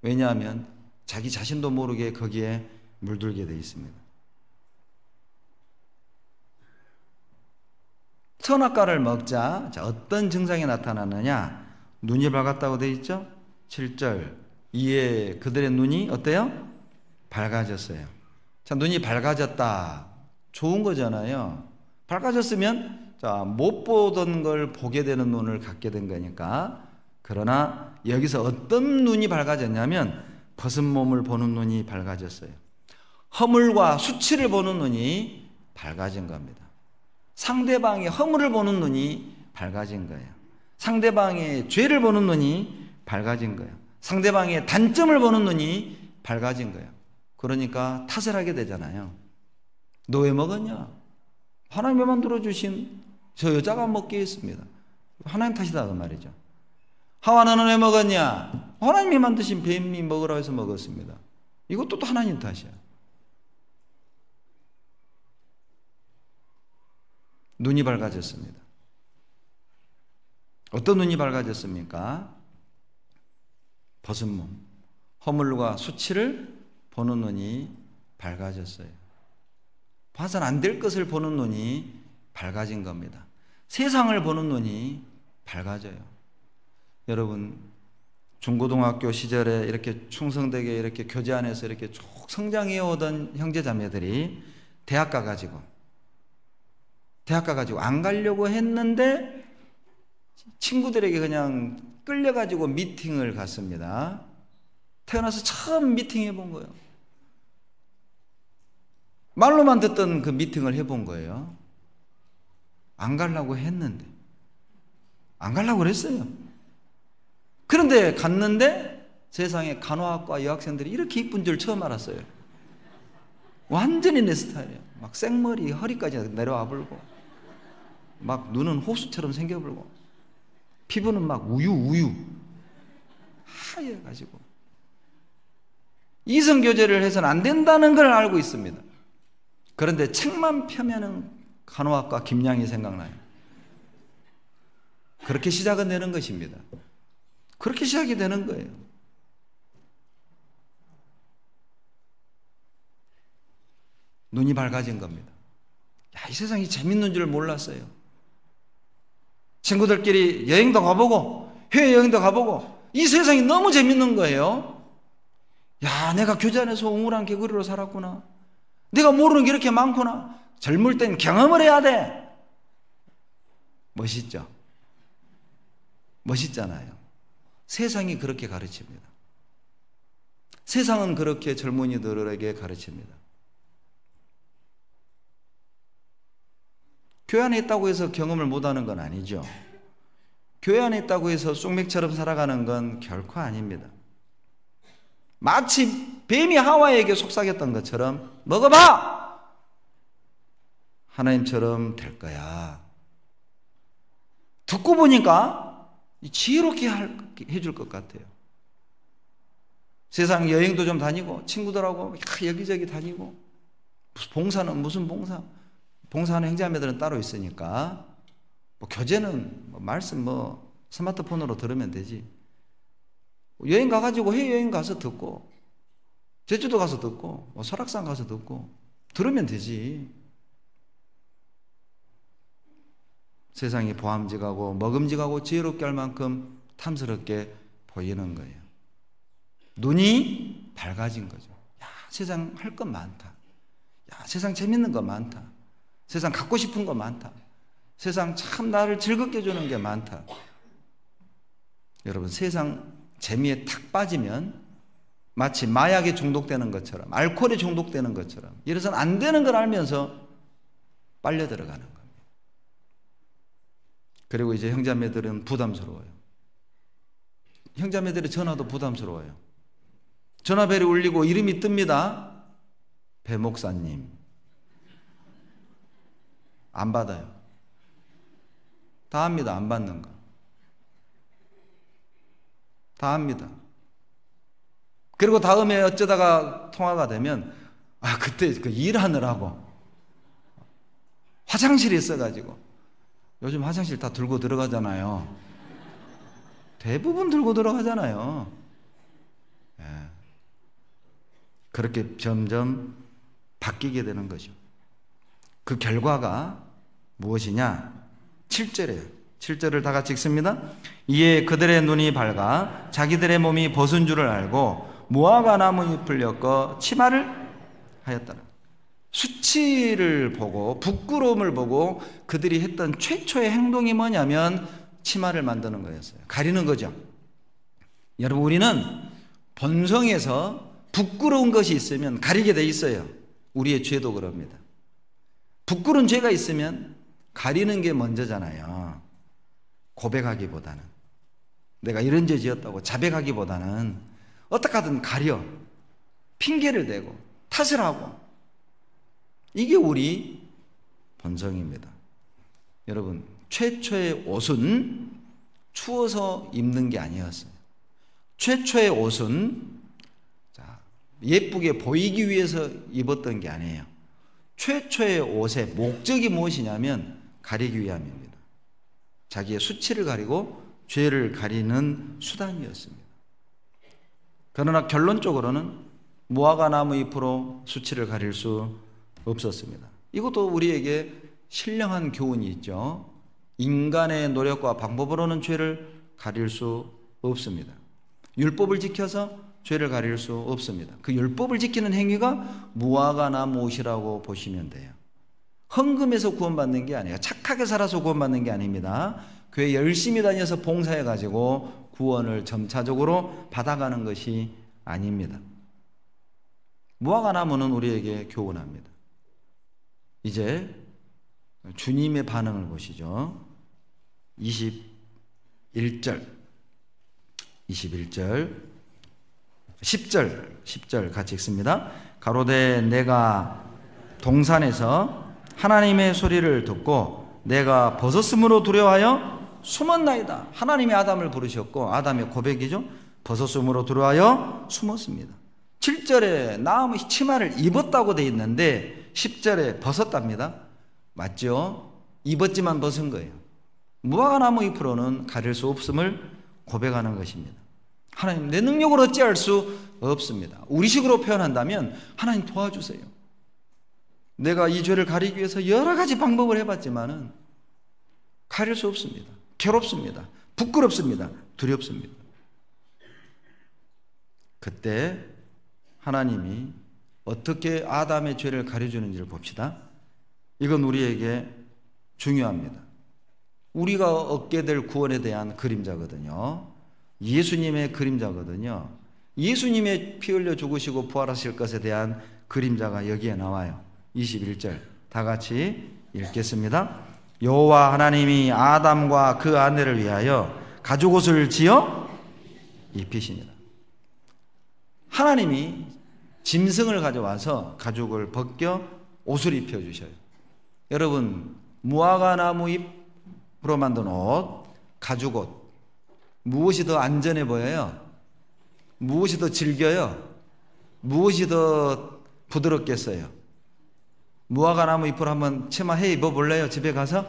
왜냐하면 자기 자신도 모르게 거기에 물들게 돼 있습니다. 선악과를 먹자. 자, 어떤 증상이 나타나느냐? 눈이 밝았다고 되어 있죠? 7절. 이에 그들의 눈이 어때요? 밝아졌어요. 자, 눈이 밝아졌다. 좋은 거잖아요. 밝아졌으면 자, 못 보던 걸 보게 되는 눈을 갖게 된 거니까. 그러나 여기서 어떤 눈이 밝아졌냐면 벗은 몸을 보는 눈이 밝아졌어요. 허물과 수치를 보는 눈이 밝아진 겁니다. 상대방의 허물을 보는 눈이 밝아진 거예요. 상대방의 죄를 보는 눈이 밝아진 거예요. 상대방의 단점을 보는 눈이 밝아진 거예요. 그러니까 탓을 하게 되잖아요. 너 왜 먹었냐? 하나님이 만들어주신 저 여자가 먹게 했습니다. 하나님 탓이다 그 말이죠. 하와는 왜 먹었냐? 하나님이 만드신 뱀이 먹으라 해서 먹었습니다. 이것도 또 하나님 탓이야. 눈이 밝아졌습니다. 어떤 눈이 밝아졌습니까? 벗은 몸, 허물과 수치를 보는 눈이 밝아졌어요. 봐서는 안 될 것을 보는 눈이 밝아진 겁니다. 세상을 보는 눈이 밝아져요. 여러분, 중고등학교 시절에 이렇게 충성되게 이렇게 교제 안에서 이렇게 쭉 성장해 오던 형제 자매들이 대학 가가지고 안 가려고 했는데 친구들에게 그냥 끌려가지고 미팅을 갔습니다. 태어나서 처음 미팅 해본 거예요. 말로만 듣던 그 미팅을 해본 거예요. 안 가려고 했는데. 안 가려고 그랬어요. 그런데 갔는데 세상에 간호학과 여학생들이 이렇게 이쁜 줄 처음 알았어요. 완전히 내 스타일이에요. 막 생머리 허리까지 내려와 불고, 막 눈은 호수처럼 생겨불고, 피부는 막 우유 하얘가지고. 이성교제를 해서는 안 된다는 걸 알고 있습니다. 그런데 책만 펴면은 간호학과 김양이 생각나요. 그렇게 시작은 되는 것입니다. 그렇게 시작이 되는 거예요. 눈이 밝아진 겁니다. 야, 이 세상이 재밌는 줄 몰랐어요. 친구들끼리 여행도 가보고 해외여행도 가보고 이 세상이 너무 재밌는 거예요. 야, 내가 교제 안에서 웅울한 개구리로 살았구나. 내가 모르는 게 이렇게 많구나. 젊을 땐 경험을 해야 돼. 멋있죠? 멋있잖아요. 세상이 그렇게 가르칩니다. 세상은 그렇게 젊은이들에게 가르칩니다. 교회 안에 있다고 해서 경험을 못하는 건 아니죠. 교회 안에 있다고 해서 쑥맥처럼 살아가는 건 결코 아닙니다. 마치 뱀이 하와에게 속삭였던 것처럼 먹어봐! 하나님처럼 될 거야. 듣고 보니까 지혜롭게 해줄 것 같아요. 세상 여행도 좀 다니고 친구들하고 여기저기 다니고, 봉사는 무슨 봉사? 봉사하는 형제자매들은 따로 있으니까 교제는 말씀 스마트폰으로 들으면 되지. 여행 가가지고 해외여행 가서 듣고, 제주도 가서 듣고, 설악산 가서 듣고 들으면 되지. 세상이 보암직하고 먹음직하고 지혜롭게 할 만큼 탐스럽게 보이는 거예요. 눈이 밝아진 거죠. 야, 세상 할 것 많다. 야, 세상 재밌는 거 많다. 세상 갖고 싶은 거 많다. 세상 참 나를 즐겁게 해주는 게 많다. 여러분, 세상 재미에 탁 빠지면 마치 마약에 중독되는 것처럼, 알코올에 중독되는 것처럼, 이래서는 안 되는 걸 알면서 빨려 들어가는 겁니다. 그리고 이제 형제자매들은 부담스러워요. 형제자매들의 전화도 부담스러워요. 전화벨이 울리고 이름이 뜹니다. 배 목사님. 안 받아요. 다 합니다. 안 받는 거. 다 합니다. 그리고 다음에 어쩌다가 통화가 되면, 그때 그 일하느라고 화장실에 있어가지고, 요즘 화장실 다 들고 들어가잖아요. 대부분 들고 들어가잖아요. 예. 그렇게 점점 바뀌게 되는 거죠. 그 결과가 무엇이냐? 7절이에요. 7절을 다 같이 읽습니다. 이에 그들의 눈이 밝아 자기들의 몸이 벗은 줄을 알고 무화과 나무 잎을 엮어 치마를 하였더라. 수치를 보고 부끄러움을 보고 그들이 했던 최초의 행동이 뭐냐면 치마를 만드는 거였어요. 가리는 거죠. 여러분, 우리는 본성에서 부끄러운 것이 있으면 가리게 돼 있어요. 우리의 죄도 그럽니다. 부끄러운 죄가 있으면 가리는 게 먼저잖아요. 고백하기보다는, 내가 이런 죄 지었다고 자백하기보다는 어떻게 하든 가려, 핑계를 대고 탓을 하고, 이게 우리 본성입니다. 여러분, 최초의 옷은 추워서 입는 게 아니었어요. 최초의 옷은 예쁘게 보이기 위해서 입었던 게 아니에요. 최초의 옷의 목적이 무엇이냐면 가리기 위함입니다. 자기의 수치를 가리고 죄를 가리는 수단이었습니다. 그러나 결론적으로는 무화과 나무 잎으로 수치를 가릴 수 없었습니다. 이것도 우리에게 신령한 교훈이 있죠. 인간의 노력과 방법으로는 죄를 가릴 수 없습니다. 율법을 지켜서 죄를 가릴 수 없습니다. 그 율법을 지키는 행위가 무화과 나무 옷이라고 보시면 돼요. 헌금에서 구원받는 게 아니에요. 착하게 살아서 구원받는 게 아닙니다. 교회 열심히 다녀서 봉사해가지고 구원을 점차적으로 받아가는 것이 아닙니다. 무화과 나무는 우리에게 교훈합니다. 이제 주님의 반응을 보시죠. 21절 10절 같이 읽습니다. 가로되 내가 동산에서 하나님의 소리를 듣고 내가 벗었으므로 두려워하여 숨었나이다. 하나님이 아담을 부르셨고 아담의 고백이죠. 벗었으므로 두려워하여 숨었습니다. 7절에 나무 치마를 입었다고 돼 있는데 10절에 벗었답니다. 맞죠? 입었지만 벗은 거예요. 무화과 나무 잎으로는 가릴 수 없음을 고백하는 것입니다. 하나님, 내 능력으로 어찌할 수 없습니다. 우리식으로 표현한다면 하나님 도와주세요. 내가 이 죄를 가리기 위해서 여러 가지 방법을 해봤지만은 가릴 수 없습니다. 괴롭습니다. 부끄럽습니다. 두렵습니다. 그때 하나님이 어떻게 아담의 죄를 가려주는지를 봅시다. 이건 우리에게 중요합니다. 우리가 얻게 될 구원에 대한 그림자거든요. 예수님의 그림자거든요. 예수님의 피 흘려 죽으시고 부활하실 것에 대한 그림자가 여기에 나와요. 21절 다 같이 읽겠습니다. 여호와 하나님이 아담과 그 아내를 위하여 가죽옷을 지어 입히시니라. 하나님이 짐승을 가져와서 가죽을 벗겨 옷을 입혀주셔요. 여러분, 무화과 나무 잎으로 만든 옷, 가죽옷, 무엇이 더 안전해 보여요? 무엇이 더 질겨요? 무엇이 더 부드럽겠어요? 무화과 나무 잎으로 한번 치마 해 입어볼래요? 집에 가서?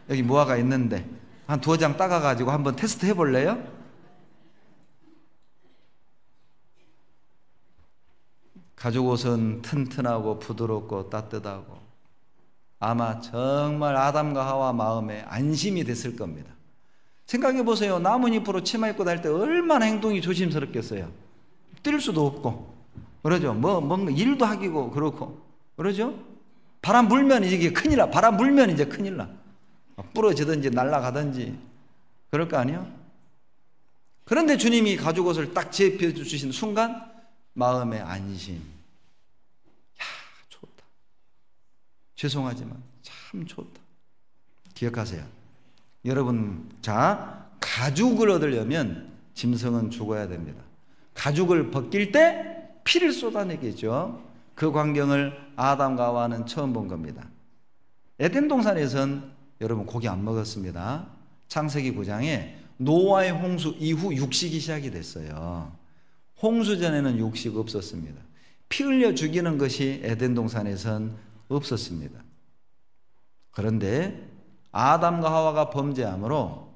여기 무화과 있는데 한 2장 따가가지고 한번 테스트 해볼래요? 가죽옷은 튼튼하고 부드럽고 따뜻하고 아마 정말 아담과 하와 마음에 안심이 됐을 겁니다. 생각해 보세요. 나뭇잎으로 치마 입고 다닐 때 얼마나 행동이 조심스럽겠어요. 뛸 수도 없고 그러죠. 뭔가 일도 하기고 그렇고 그러죠. 바람 불면 이게 큰일 나. 바람 불면 이제 큰일 나. 부러지든지 날아가든지 그럴 거 아니에요. 그런데 주님이 가죽옷을 딱 제피해 주신 순간 마음의 안심. 야, 좋다. 죄송하지만 참 좋다. 기억하세요. 여러분, 자, 가죽을 얻으려면 짐승은 죽어야 됩니다. 가죽을 벗길 때 피를 쏟아내겠죠. 그 광경을 아담과 하와는 처음 본 겁니다. 에덴 동산에선 여러분 고기 안 먹었습니다. 창세기 9장에 노아의 홍수 이후 육식이 시작이 됐어요. 홍수 전에는 육식 없었습니다. 피 흘려 죽이는 것이 에덴 동산에선 없었습니다. 그런데 아담과 하와가 범죄함으로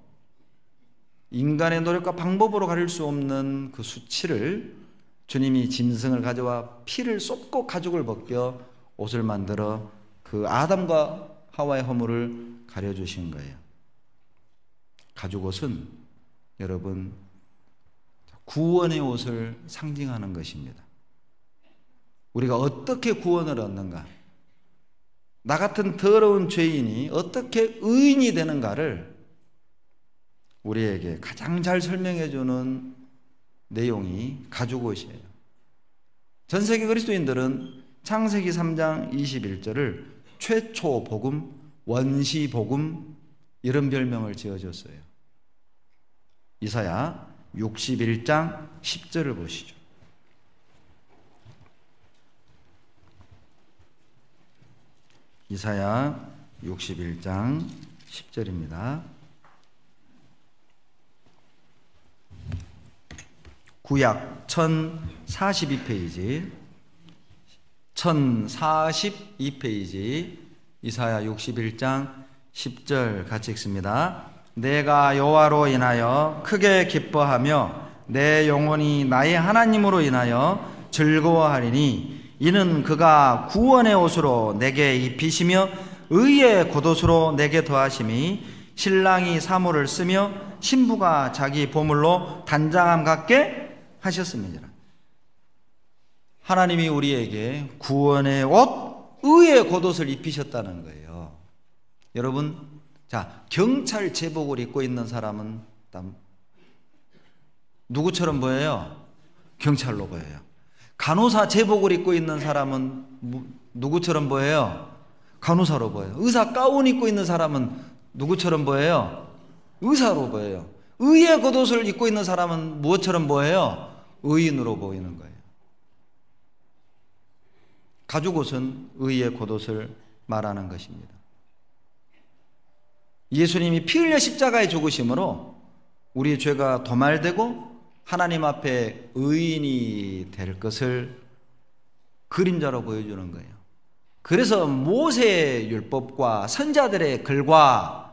인간의 노력과 방법으로 가릴 수 없는 그 수치를 주님이 짐승을 가져와 피를 쏟고 가죽을 벗겨 옷을 만들어 그 아담과 하와의 허물을 가려주신 거예요. 가죽옷은 여러분 구원의 옷을 상징하는 것입니다. 우리가 어떻게 구원을 얻는가, 나 같은 더러운 죄인이 어떻게 의인이 되는가를 우리에게 가장 잘 설명해 주는 내용이 가죽옷이에요. 전 세계 그리스도인들은 창세기 3장 21절을 최초 복음, 원시 복음 이런 별명을 지어줬어요. 이사야 61장 10절을 보시죠. 이사야 61장 10절입니다. 구약 1042페이지 1042페이지 이사야 61장 10절 같이 읽습니다. 내가 여호와로 인하여 크게 기뻐하며 내 영혼이 나의 하나님으로 인하여 즐거워하리니 이는 그가 구원의 옷으로 내게 입히시며 의의 겉옷으로 내게 더하심이 신랑이 사모를 쓰며 신부가 자기 보물로 단장함 같게 하셨습니다. 하나님이 우리에게 구원의 옷, 의의 겉옷을 입히셨다는 거예요. 여러분, 자, 경찰 제복을 입고 있는 사람은 누구처럼 보여요? 경찰로 보여요. 간호사 제복을 입고 있는 사람은 누구처럼 보여요? 간호사로 보여요. 의사 가운 입고 있는 사람은 누구처럼 보여요? 의사로 보여요. 의의 겉옷을 입고 있는 사람은 무엇처럼 보여요? 의인으로 보이는 거예요. 가죽옷은 의의 겉옷을 말하는 것입니다. 예수님이 피 흘려 십자가에 죽으심으로 우리의 죄가 도말되고 하나님 앞에 의인이 될 것을 그림자로 보여주는 거예요. 그래서 모세의 율법과 선자들의 글과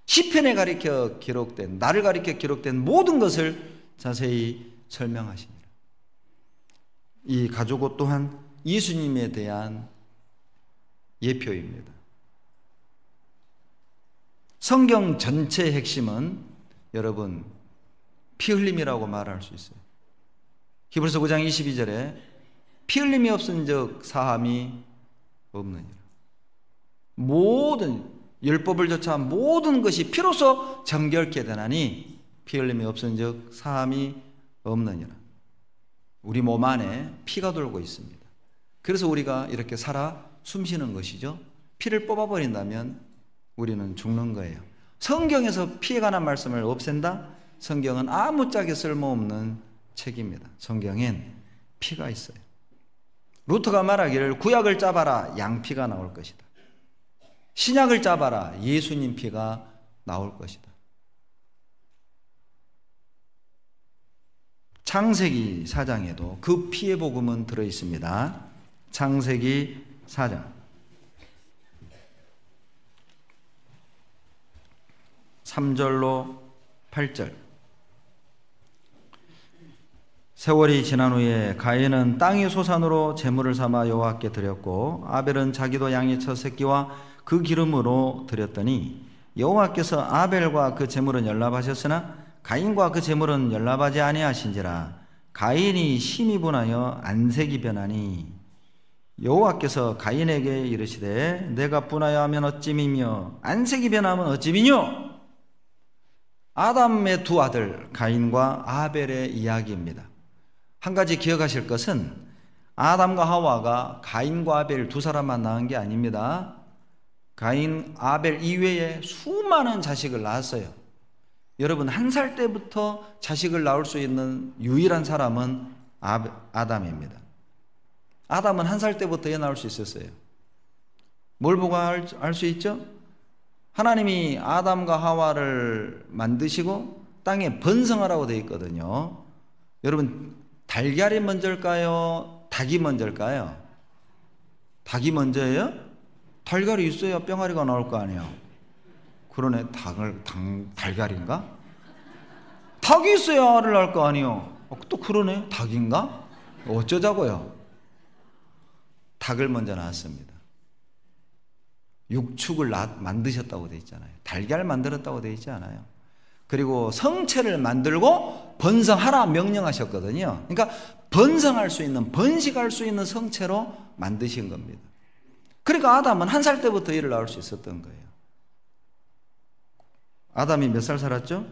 시편에 가리켜 기록된, 나를 가리켜 기록된 모든 것을 자세히 설명하십니다. 이 가죽옷 또한 예수님에 대한 예표입니다. 성경 전체의 핵심은 여러분 피 흘림이라고 말할 수 있어요. 히브리서 9장 22절에 피 흘림이 없은즉 사함이 없느니라. 모든 율법을 조차 모든 것이 피로써 정결케 되나니 피 흘림이 없은즉 사함이 없느니라. 우리 몸 안에 피가 돌고 있습니다. 그래서 우리가 이렇게 살아 숨쉬는 것이죠. 피를 뽑아버린다면 우리는 죽는 거예요. 성경에서 피에 관한 말씀을 없앤다? 성경은 아무짝에 쓸모없는 책입니다. 성경엔 피가 있어요. 루터가 말하기를 구약을 짜봐라 양피가 나올 것이다. 신약을 짜봐라 예수님 피가 나올 것이다. 창세기 4장에도 그 피의 복음은 들어있습니다. 창세기 4장 3절로 8절. 세월이 지난 후에 가인은 땅의 소산으로 제물을 삼아 여호와께 드렸고 아벨은 자기도 양의 첫 새끼와 그 기름으로 드렸더니 여호와께서 아벨과 그 제물은 연락하셨으나 가인과 그 제물은 연락하지 아니하신지라. 가인이 심히 분하여 안색이 변하니 여호와께서 가인에게 이르시되 내가 분하여 하면 어찌미며 안색이 변하면 어찌미뇨. 아담의 두 아들 가인과 아벨의 이야기입니다. 한 가지 기억하실 것은 아담과 하와가 가인과 아벨 두 사람만 낳은 게 아닙니다. 가인, 아벨 이외에 수많은 자식을 낳았어요. 여러분 1살 때부터 자식을 낳을 수 있는 유일한 사람은 아담입니다. 아담은 1살 때부터 애 낳을 수 있었어요. 뭘 보고 알 수 있죠? 하나님이 아담과 하와를 만드시고 땅에 번성하라고 되어 있거든요. 여러분 달걀이 먼저일까요? 닭이 먼저일까요? 닭이 먼저예요? 달걀이 있어야 뿅아리가 나올 거 아니에요. 그러네. 달걀인가? 닭이 있어야 알을 낳을 거 아니에요. 또 그러네. 닭인가? 어쩌자고요? 닭을 먼저 낳았습니다. 육축을 만드셨다고 되어 있잖아요. 달걀 만들었다고 되어 있지 않아요. 그리고 성체를 만들고 번성하라 명령하셨거든요. 그러니까 번성할 수 있는, 번식할 수 있는 성체로 만드신 겁니다. 그러니까 아담은 1살 때부터 일을 낳을 수 있었던 거예요. 아담이 몇 살 살았죠?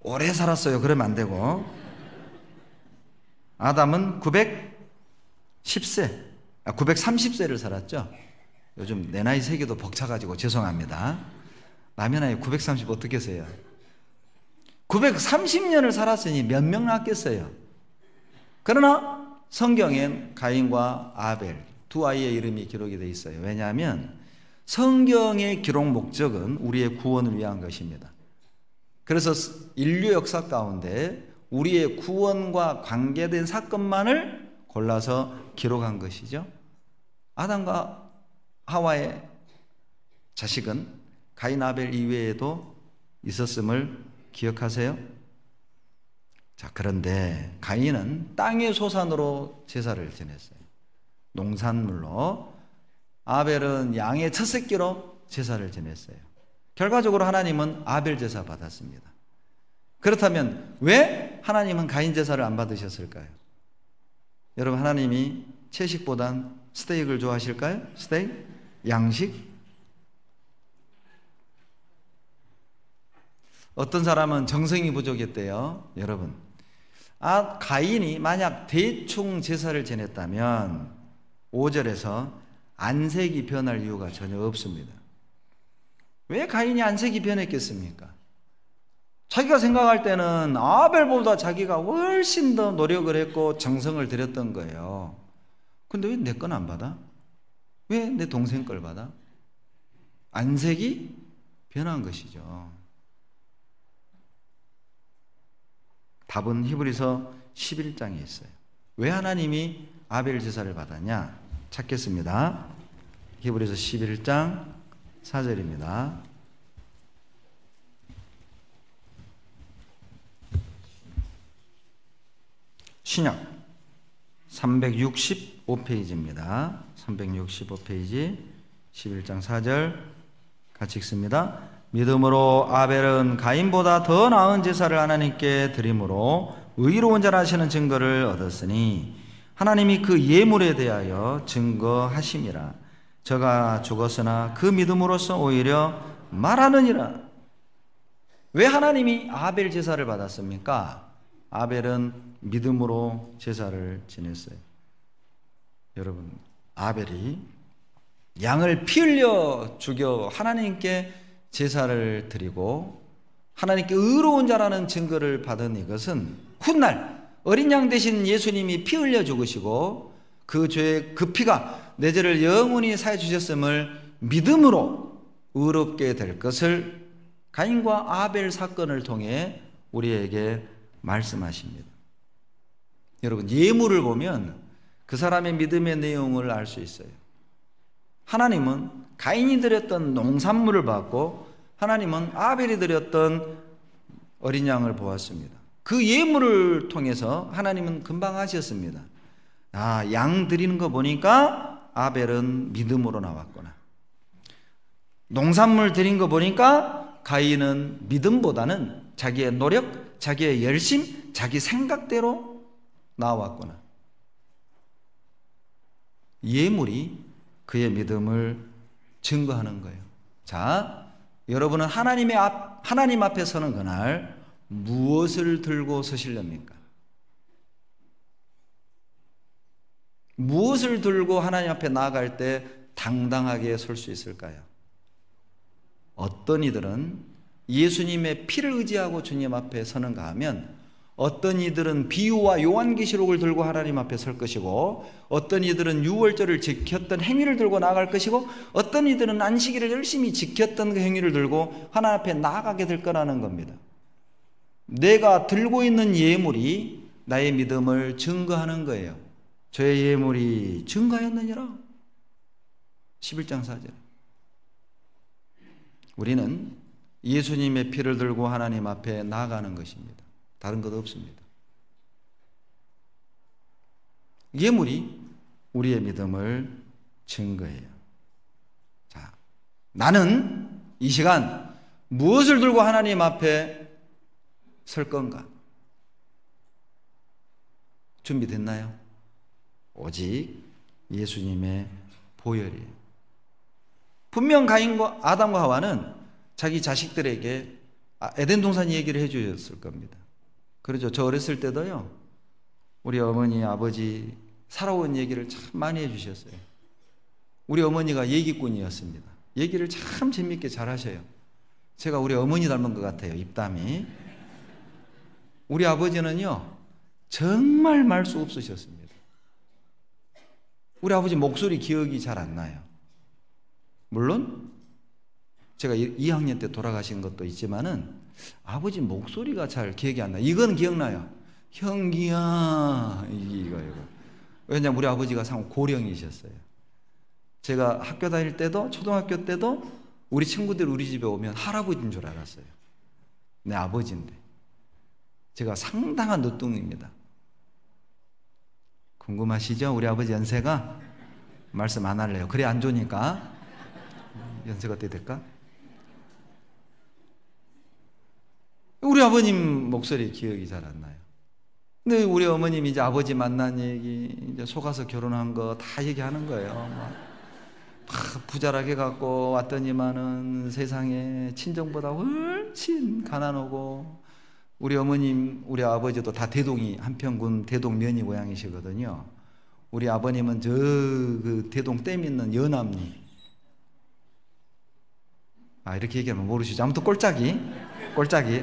오래 살았어요. 그러면 안 되고. 아담은 930세를 살았죠. 요즘 내 나이 세기도 벅차가지고 죄송합니다. 남의 나이 930 어떻게 세요? 930년을 살았으니 몇 명 낳겠어요? 그러나 성경엔 가인과 아벨 두 아이의 이름이 기록이 되어 있어요. 왜냐하면 성경의 기록 목적은 우리의 구원을 위한 것입니다. 그래서 인류 역사 가운데 우리의 구원과 관계된 사건만을 골라서 기록한 것이죠. 아담과 하와의 자식은 가인 아벨 이외에도 있었음을 기억하세요? 자, 그런데 가인은 땅의 소산으로 제사를 지냈어요. 농산물로. 아벨은 양의 첫 새끼로 제사를 지냈어요. 결과적으로 하나님은 아벨 제사 받았습니다. 그렇다면 왜 하나님은 가인 제사를 안 받으셨을까요? 여러분 하나님이 채식보단 스테이크를 좋아하실까요? 스테이크? 양식? 어떤 사람은 정성이 부족했대요. 여러분 가인이 만약 대충 제사를 지냈다면 5절에서 안색이 변할 이유가 전혀 없습니다. 왜 가인이 안색이 변했겠습니까? 자기가 생각할 때는 아벨보다 자기가 훨씬 더 노력을 했고 정성을 들였던 거예요. 근데 왜 내 건 안 받아? 왜 내 동생 걸 받아? 안색이 변한 것이죠. 답은 히브리서 11장에 있어요. 왜 하나님이 아벨 제사를 받았냐? 찾겠습니다. 히브리서 11장 4절입니다. 신약 365페이지입니다. 365페이지 11장 4절 같이 읽습니다. 믿음으로 아벨은 가인보다 더 나은 제사를 하나님께 드림으로 의로운 자라 하시는 증거를 얻었으니 하나님이 그 예물에 대하여 증거하심이라. 저가 죽었으나 그 믿음으로써 오히려 말하느니라. 왜 하나님이 아벨 제사를 받았습니까? 아벨은 믿음으로 제사를 지냈어요. 여러분, 아벨이 양을 피 흘려 죽여 하나님께 제사를 드리고 하나님께 의로운 자라는 증거를 받은 이것은 훗날 어린 양 대신 예수님이 피 흘려 죽으시고 그 죄의 그 피가 내 죄를 영원히 사해 주셨음을 믿음으로 의롭게 될 것을 가인과 아벨 사건을 통해 우리에게 말씀하십니다. 여러분, 예물을 보면 그 사람의 믿음의 내용을 알 수 있어요. 하나님은 가인이 드렸던 농산물을 받고 하나님은 아벨이 드렸던 어린 양을 보았습니다. 그 예물을 통해서 하나님은 금방 하셨습니다. 양 드리는 거 보니까 아벨은 믿음으로 나왔구나. 농산물 드린 거 보니까 가인은 믿음보다는 자기의 노력, 자기의 열심, 자기 생각대로 나왔구나. 예물이 그의 믿음을 증거하는 거예요. 자, 여러분은 하나님 앞에 서는 그날 무엇을 들고 서시렵니까? 무엇을 들고 하나님 앞에 나아갈 때 당당하게 설 수 있을까요? 어떤 이들은 예수님의 피를 의지하고 주님 앞에 서는가 하면 어떤 이들은 비유와 요한계시록을 들고 하나님 앞에 설 것이고 어떤 이들은 유월절을 지켰던 행위를 들고 나아갈 것이고 어떤 이들은 안식일을 열심히 지켰던 그 행위를 들고 하나님 앞에 나아가게 될 거라는 겁니다. 내가 들고 있는 예물이 나의 믿음을 증거하는 거예요. 저의 예물이 증거하였느니라. 11장 4절. 우리는 예수님의 피를 들고 하나님 앞에 나아가는 것입니다. 다른 것 없습니다. 예물이 우리의 믿음을 증거해요. 자, 나는 이 시간 무엇을 들고 하나님 앞에 설 건가? 준비됐나요? 오직 예수님의 보혈이에요. 분명 가인과 아담과 하와는 자기 자식들에게 에덴 동산 얘기를 해주셨을 겁니다. 그렇죠. 저 어렸을 때도요, 우리 어머니, 아버지 살아온 얘기를 참 많이 해주셨어요. 우리 어머니가 얘기꾼이었습니다. 얘기를 참 재밌게 잘 하셔요. 제가 우리 어머니 닮은 것 같아요, 입담이. 우리 아버지는요, 정말 말수 없으셨습니다. 우리 아버지 목소리 기억이 잘 안 나요. 물론 제가 2학년 때 돌아가신 것도 있지만은 아버지 목소리가 잘 기억이 안 나요. 이건 기억나요. 형기야, 이거. 왜냐면 우리 아버지가 상 고령이셨어요. 제가 학교 다닐 때도, 초등학교 때도 우리 친구들 우리 집에 오면 할아버지인 줄 알았어요. 내 아버지인데. 제가 상당한 늦둥입니다. 궁금하시죠? 우리 아버지 연세가? 말씀 안 할래요. 그래 안 좋으니까. 연세가 어떻게 될까? 우리 아버님 목소리 기억이 잘 안 나요. 근데 우리 어머님 이제 아버지 만난 얘기, 이제 속아서 결혼한 거 다 얘기하는 거예요. 막 부자라게 갖고 왔더니만은 세상에 친정보다 훨씬 가난하고, 우리 어머님, 우리 아버지도 다 대동이, 한평군 대동면이 고향이시거든요. 우리 아버님은 저 그 대동 댐 있는 연암리. 이렇게 얘기하면 모르시죠. 아무튼 꼴짝이,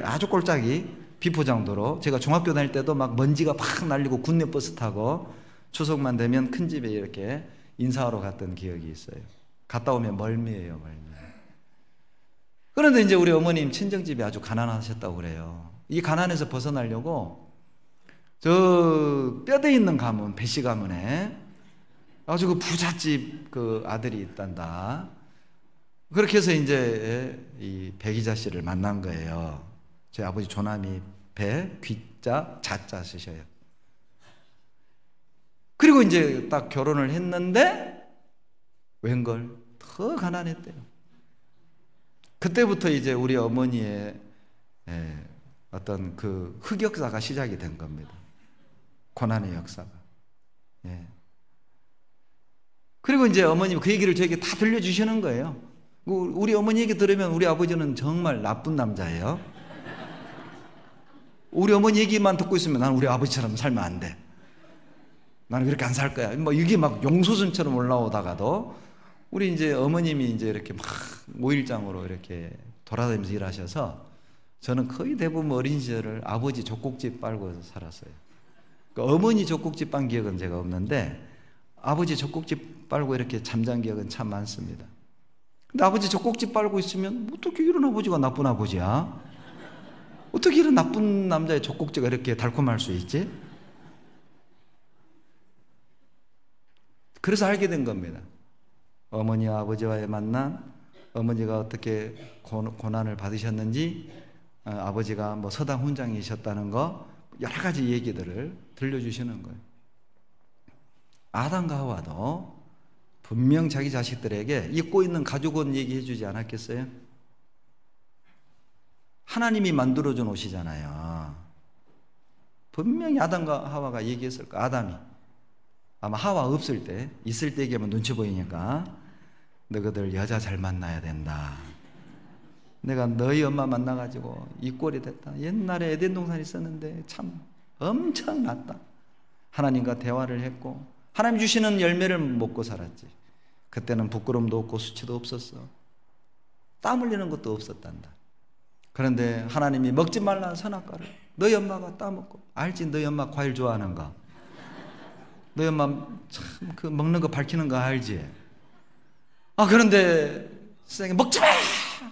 아주 꼴짝이, 비포장도로. 제가 중학교 다닐 때도 막 먼지가 팍 날리고 군내 버스 타고 추석만 되면 큰 집에 이렇게 인사하러 갔던 기억이 있어요. 갔다 오면 멀미예요, 멀미. 그런데 이제 우리 어머님 친정집이 아주 가난하셨다고 그래요. 이 가난에서 벗어나려고 저 뼈대 있는 가문, 배씨 가문에 아주 그 부잣집 그 아들이 있단다. 그렇게 해서 이제 이 백이자 씨를 만난 거예요. 저희 아버지 조남이 배, 귀자, 자자 쓰셔요. 그리고 이제 딱 결혼을 했는데 웬걸 더 가난했대요. 그때부터 이제 우리 어머니의 어떤 그 흑역사가 시작이 된 겁니다. 고난의 역사가. 그리고 이제 어머님 그 얘기를 저에게 다 들려주시는 거예요. 우리 어머니 얘기 들으면 우리 아버지는 정말 나쁜 남자예요. 우리 어머니 얘기만 듣고 있으면 나는 우리 아버지처럼 살면 안 돼. 나는 그렇게 안 살 거야. 뭐 이게 막 용소순처럼 올라오다가도 우리 이제 어머님이 이제 이렇게 막 모일장으로 이렇게 돌아다니면서 일하셔서 저는 거의 대부분 어린 시절을 아버지 젖꼭지 빨고 살았어요. 그러니까 어머니 젖꼭지 빤 기억은 제가 없는데 아버지 젖꼭지 빨고 이렇게 잠잔 기억은 참 많습니다. 근데 아버지 젖꼭지 빨고 있으면 어떻게 이런 아버지가 나쁜 아버지야? 어떻게 이런 나쁜 남자의 젖꼭지가 이렇게 달콤할 수 있지? 그래서 알게 된 겁니다. 어머니와 아버지와의 만남, 어머니가 어떻게 고난을 받으셨는지, 아버지가 뭐 서당 훈장이셨다는 거, 여러 가지 얘기들을 들려주시는 거예요. 아담과 하와도 분명 자기 자식들에게 잊고 있는 가족은 얘기해 주지 않았겠어요? 하나님이 만들어준 옷이잖아요. 분명히 아담과 하와가 얘기했을 거예요. 아담이 아마 하와 없을 때, 있을 때 얘기하면 눈치 보이니까 너희들 여자 잘 만나야 된다. 내가 너희 엄마 만나가지고 이 꼴이 됐다. 옛날에 에덴 동산이 있었는데 참 엄청났다. 하나님과 대화를 했고 하나님 주시는 열매를 먹고 살았지. 그때는 부끄럼도 없고 수치도 없었어. 땀 흘리는 것도 없었단다. 그런데 하나님이 먹지 말라는 선악과를 너희 엄마가 따먹고, 알지? 너희 엄마 과일 좋아하는 거, 너희 엄마 참 그 먹는 거 밝히는 거 알지? 그런데 세상에 먹지 마!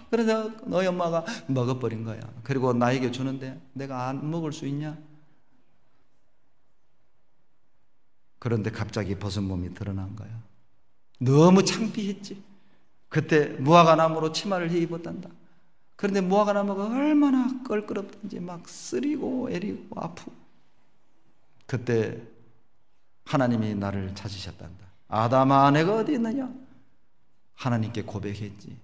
그래서 너희 엄마가 먹어버린 거야. 그리고 나에게 주는데 내가 안 먹을 수 있냐? 그런데 갑자기 벗은 몸이 드러난 거야. 너무 창피했지. 그때 무화과 나무로 치마를 해 입었단다. 그런데 무화과 나무가 얼마나 껄끄럽든지 막 쓰리고 애리고 아프고. 그때 하나님이 나를 찾으셨단다. 아담아, 내가 어디 있느냐? 하나님께 고백했지.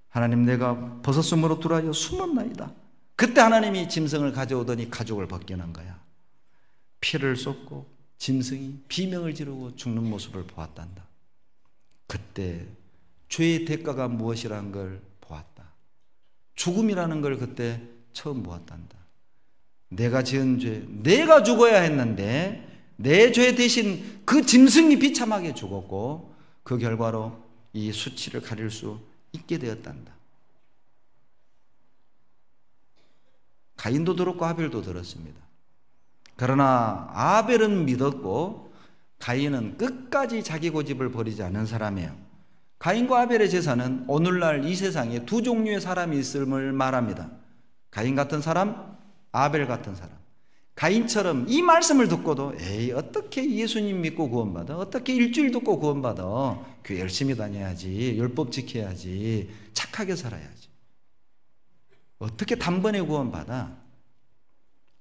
하나님, 내가 버섯숨으로 들어하여 숨었나이다. 그때 하나님이 짐승을 가져오더니 가죽을 벗기는 거야. 피를 쏟고 짐승이 비명을 지르고 죽는 모습을 보았단다. 그때 죄의 대가가 무엇이라는 걸 보았다. 죽음이라는 걸 그때 처음 보았단다. 내가 지은 죄, 내가 죽어야 했는데 내 죄 대신 그 짐승이 비참하게 죽었고 그 결과로 이 수치를 가릴 수 있게 되었단다. 가인도 들었고 아벨도 들었습니다. 그러나 아벨은 믿었고 가인은 끝까지 자기 고집을 버리지 않은 사람이에요. 가인과 아벨의 제사는 오늘날 이 세상에 두 종류의 사람이 있음을 말합니다. 가인 같은 사람, 아벨 같은 사람. 가인처럼 이 말씀을 듣고도 에이, 어떻게 예수님 믿고 구원받아? 어떻게 일주일 듣고 구원받아? 교회 열심히 다녀야지, 율법 지켜야지, 착하게 살아야지. 어떻게 단번에 구원받아?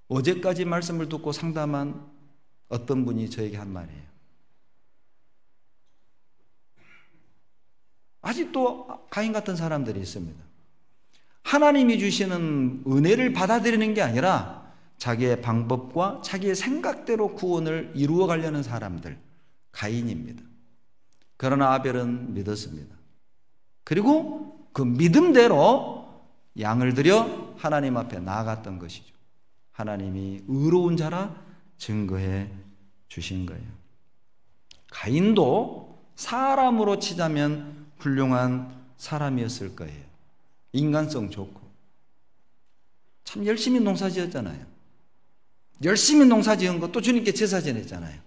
어제까지 말씀을 듣고 상담한 어떤 분이 저에게 한 말이에요. 아직도 가인 같은 사람들이 있습니다. 하나님이 주시는 은혜를 받아들이는 게 아니라 자기의 방법과 자기의 생각대로 구원을 이루어 가려는 사람들, 가인입니다. 그러나 아벨은 믿었습니다. 그리고 그 믿음대로 양을 드려 하나님 앞에 나아갔던 것이죠. 하나님이 의로운 자라 증거해 주신 거예요. 가인도 사람으로 치자면 훌륭한 사람이었을 거예요. 인간성 좋고 참 열심히 농사 지었잖아요. 열심히 농사 지은 것도 주님께 제사 지냈잖아요.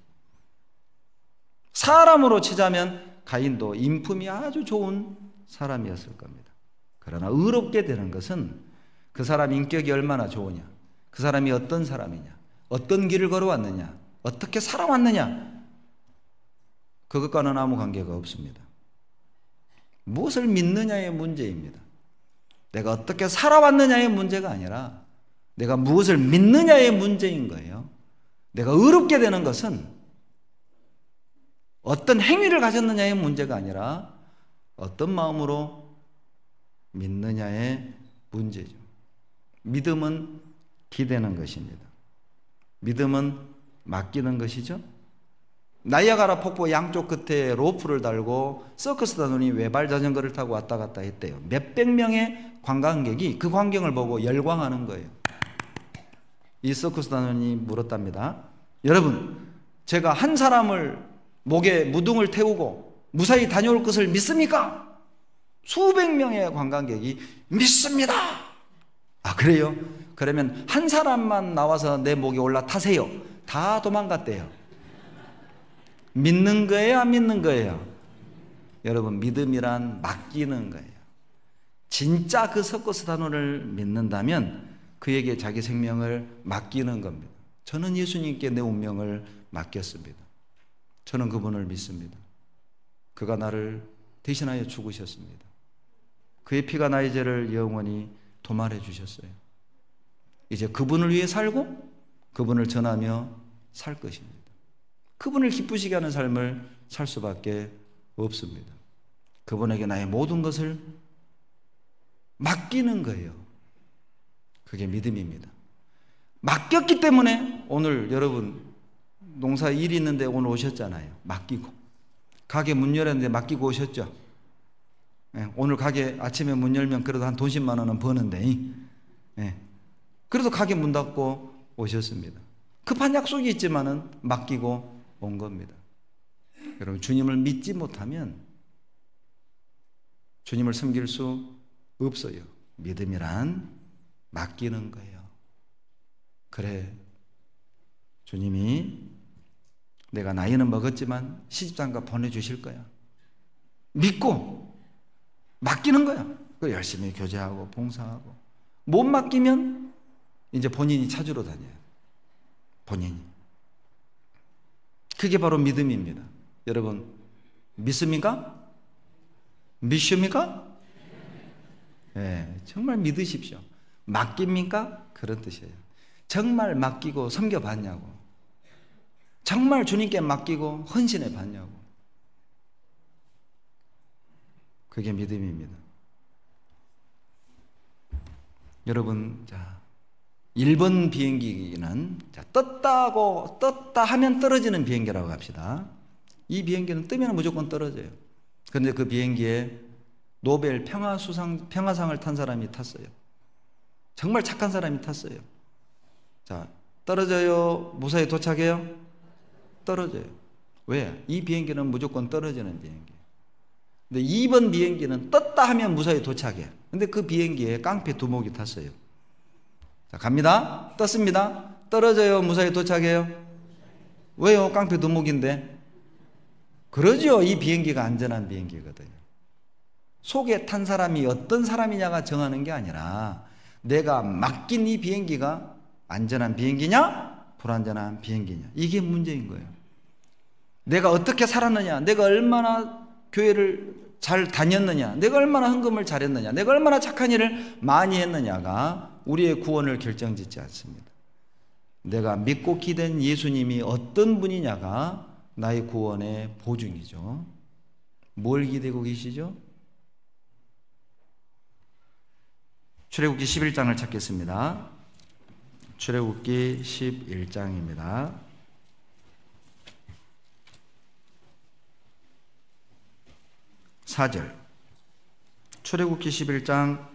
사람으로 치자면 가인도 인품이 아주 좋은 사람이었을 겁니다. 그러나 의롭게 되는 것은 그 사람 인격이 얼마나 좋으냐, 그 사람이 어떤 사람이냐, 어떤 길을 걸어왔느냐, 어떻게 살아왔느냐, 그것과는 아무 관계가 없습니다. 무엇을 믿느냐의 문제입니다. 내가 어떻게 살아왔느냐의 문제가 아니라 내가 무엇을 믿느냐의 문제인 거예요. 내가 의롭게 되는 것은 어떤 행위를 가졌느냐의 문제가 아니라 어떤 마음으로 믿느냐의 문제죠. 믿음은 기대는 것입니다. 믿음은 맡기는 것이죠. 나이아가라 폭포 양쪽 끝에 로프를 달고 서커스 단원이 외발 자전거를 타고 왔다 갔다 했대요. 몇백 명의 관광객이 그 광경을 보고 열광하는 거예요. 이 서커스 단원이 물었답니다. 여러분, 제가 한 사람을 목에 무등을 태우고 무사히 다녀올 것을 믿습니까? 수백 명의 관광객이 믿습니다. 아, 그래요? 그러면 한 사람만 나와서 내 목에 올라타세요. 다 도망갔대요. 믿는 거예요, 안 믿는 거예요? 여러분, 믿음이란 맡기는 거예요. 진짜 그 서커스 단원을 믿는다면 그에게 자기 생명을 맡기는 겁니다. 저는 예수님께 내 운명을 맡겼습니다. 저는 그분을 믿습니다. 그가 나를 대신하여 죽으셨습니다. 그의 피가 나의 죄를 영원히 도말해 주셨어요. 이제 그분을 위해 살고 그분을 전하며 살 것입니다. 그분을 기쁘시게 하는 삶을 살 수밖에 없습니다. 그분에게 나의 모든 것을 맡기는 거예요. 그게 믿음입니다. 맡겼기 때문에 오늘 여러분 농사 일이 있는데 오늘 오셨잖아요. 맡기고. 가게 문 열었는데 맡기고 오셨죠. 오늘 가게 아침에 문 열면 그래도 한 돈 10만 원은 버는데 그래도 가게 문 닫고 오셨습니다. 급한 약속이 있지만은 맡기고 온 겁니다. 여러분, 주님을 믿지 못하면 주님을 섬길 수 없어요. 믿음이란 맡기는 거예요. 그래, 주님이 내가 나이는 먹었지만 시집장가 보내주실 거야. 믿고 맡기는 거야. 그 열심히 교제하고 봉사하고. 못 맡기면 이제 본인이 찾으러 다녀요. 본인이. 그게 바로 믿음입니다. 여러분, 믿습니까? 믿습니까? 네, 정말 믿으십시오. 맡깁니까? 그런 뜻이에요. 정말 맡기고 섬겨봤냐고. 정말 주님께 맡기고 헌신해 봤냐고. 그게 믿음입니다. 여러분, 자, 1번 비행기는 떴다 하면 떨어지는 비행기라고 합시다. 이 비행기는 뜨면 무조건 떨어져요. 그런데 그 비행기에 노벨 평화상을 탄 사람이 탔어요. 정말 착한 사람이 탔어요. 자, 떨어져요? 무사히 도착해요? 떨어져요. 왜? 이 비행기는 무조건 떨어지는 비행기예요. 근데 2번 비행기는 떴다 하면 무사히 도착해. 근데 그 비행기에 깡패 두목이 탔어요. 자, 갑니다. 떴습니다. 떨어져요? 무사히 도착해요? 왜요? 깡패 두목인데. 그러죠. 이 비행기가 안전한 비행기거든요. 속에 탄 사람이 어떤 사람이냐가 정하는 게 아니라 내가 맡긴 이 비행기가 안전한 비행기냐? 불안전한 비행기냐? 이게 문제인 거예요. 내가 어떻게 살았느냐? 내가 얼마나 교회를 잘 다녔느냐? 내가 얼마나 헌금을 잘했느냐? 내가 얼마나 착한 일을 많이 했느냐가 우리의 구원을 결정짓지 않습니다. 내가 믿고 기댄 예수님이 어떤 분이냐가 나의 구원의 보증이죠. 뭘 기대고 계시죠? 출애굽기 11장을 찾겠습니다. 출애굽기 11장입니다. 4절. 출애굽기 11장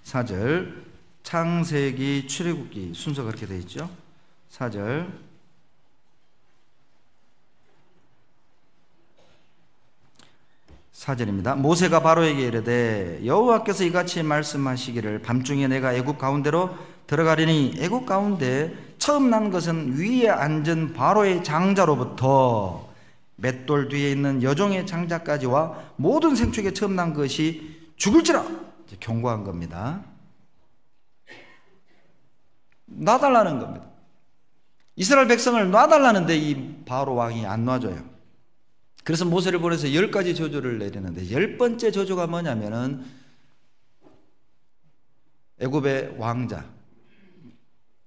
4절. 창세기, 출애굽기 순서가 그렇게 되어 있죠. 4절. 4절입니다. 모세가 바로에게 이르되 여호와께서 이같이 말씀하시기를 밤중에 내가 애굽 가운데로 들어가리니 애굽 가운데 처음 난 것은 위에 앉은 바로의 장자로부터 맷돌 뒤에 있는 여종의 장자까지와 모든 생축에 처음 난 것이 죽을지라 경고한 겁니다. 놔달라는 겁니다. 이스라엘 백성을 놔달라는데 이 바로 왕이 안 놔줘요. 그래서 모세를 보내서 10가지 저주를 내리는데 10번째 저주가 뭐냐면은 애굽의 왕자,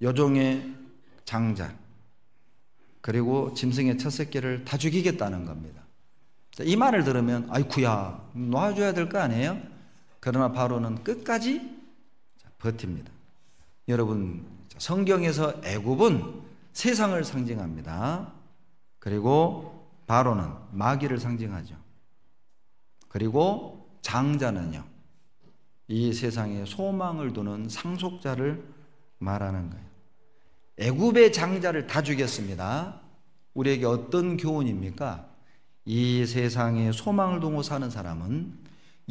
여종의 장자, 그리고 짐승의 첫 새끼를 다 죽이겠다는 겁니다. 이 말을 들으면 아이쿠야 놔줘야 될 거 아니에요? 그러나 바로는 끝까지 버팁니다. 여러분, 성경에서 애굽은 세상을 상징합니다. 그리고 바로는 마귀를 상징하죠. 그리고 장자는요, 이 세상에 소망을 두는 상속자를 말하는 거예요. 애굽의 장자를 다 죽였습니다. 우리에게 어떤 교훈입니까? 이 세상에 소망을 두고 사는 사람은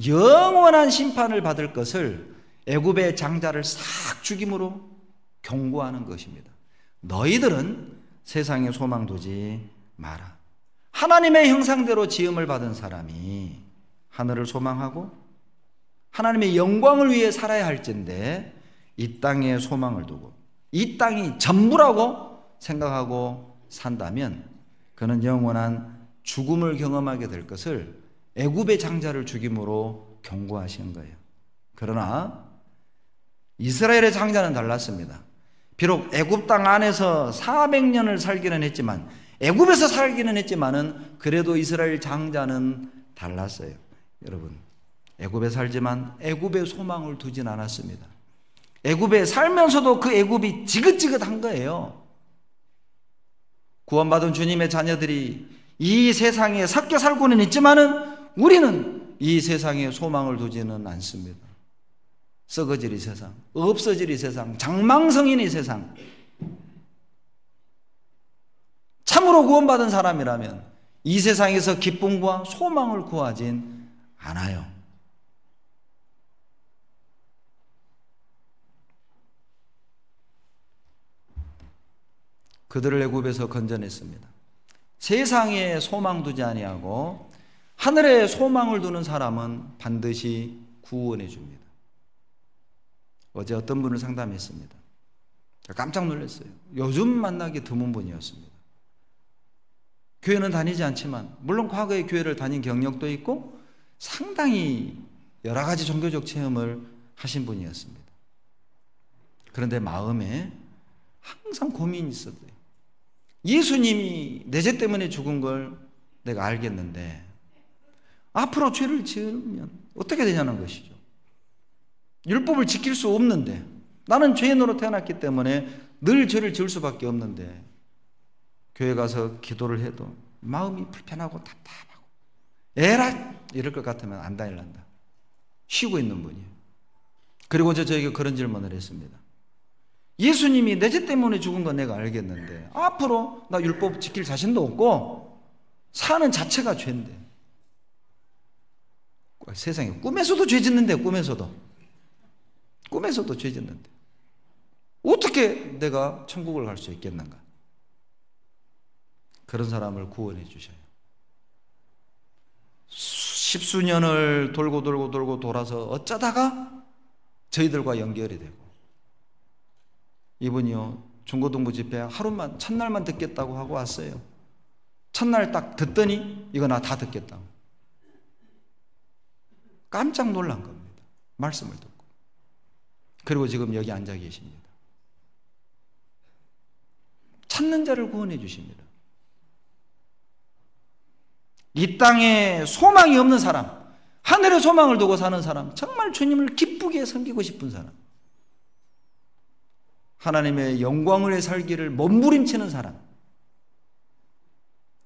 영원한 심판을 받을 것을 애굽의 장자를 싹 죽임으로 경고하는 것입니다. 너희들은 세상에 소망 두지 마라. 하나님의 형상대로 지음을 받은 사람이 하늘을 소망하고 하나님의 영광을 위해 살아야 할진데 이 땅에 소망을 두고 이 땅이 전부라고 생각하고 산다면 그는 영원한 죽음을 경험하게 될 것을 애굽의 장자를 죽임으로 경고하시는 거예요. 그러나 이스라엘의 장자는 달랐습니다. 비록 애굽 땅 안에서 400년을 살기는 했지만 애굽에서 살기는 했지만은 그래도 이스라엘 장자는 달랐어요. 여러분, 애굽에 살지만 애굽에 소망을 두진 않았습니다. 애굽에 살면서도 그 애굽이 지긋지긋한 거예요. 구원받은 주님의 자녀들이 이 세상에 섞여 살고는 있지만은 우리는 이 세상에 소망을 두지는 않습니다. 썩어질 이 세상, 없어질 이 세상, 장망성인 이 세상. 참으로 구원받은 사람이라면 이 세상에서 기쁨과 소망을 구하진 않아요. 그들을 애굽에서 건져냈습니다. 세상에 소망 두지 아니하고 하늘에 소망을 두는 사람은 반드시 구원해 줍니다. 어제 어떤 분을 상담했습니다. 깜짝 놀랐어요. 요즘 만나기 드문 분이었습니다. 교회는 다니지 않지만 물론 과거에 교회를 다닌 경력도 있고 상당히 여러 가지 종교적 체험을 하신 분이었습니다. 그런데 마음에 항상 고민이 있었대요. 예수님이 내 죄 때문에 죽은 걸 내가 알겠는데 앞으로 죄를 지으면 어떻게 되냐는 것이죠. 율법을 지킬 수 없는데 나는 죄인으로 태어났기 때문에 늘 죄를 지을 수밖에 없는데 교회 가서 기도를 해도 마음이 불편하고 답답하고 에라 이럴 것 같으면 안 다닐란다. 쉬고 있는 분이에요. 그리고 저에게 그런 질문을 했습니다. 예수님이 내 죄 때문에 죽은 건 내가 알겠는데 앞으로 나 율법 지킬 자신도 없고 사는 자체가 죄인데 세상에 꿈에서도 죄 짓는데 꿈에서도 죄 짓는데 어떻게 내가 천국을 갈 수 있겠는가? 그런 사람을 구원해 주셔요. 십수년을 돌고 돌아서 어쩌다가 저희들과 연결이 되고 이분이요 중고등부 집회 하루만 첫날만 듣겠다고 하고 왔어요. 첫날 딱 듣더니 이거 나 다 듣겠다고 깜짝 놀란 겁니다. 말씀을 듣고. 그리고 지금 여기 앉아 계십니다. 찾는 자를 구원해 주십니다. 이 땅에 소망이 없는 사람, 하늘에 소망을 두고 사는 사람, 정말 주님을 기쁘게 섬기고 싶은 사람, 하나님의 영광을 위해 살기를 몸부림치는 사람,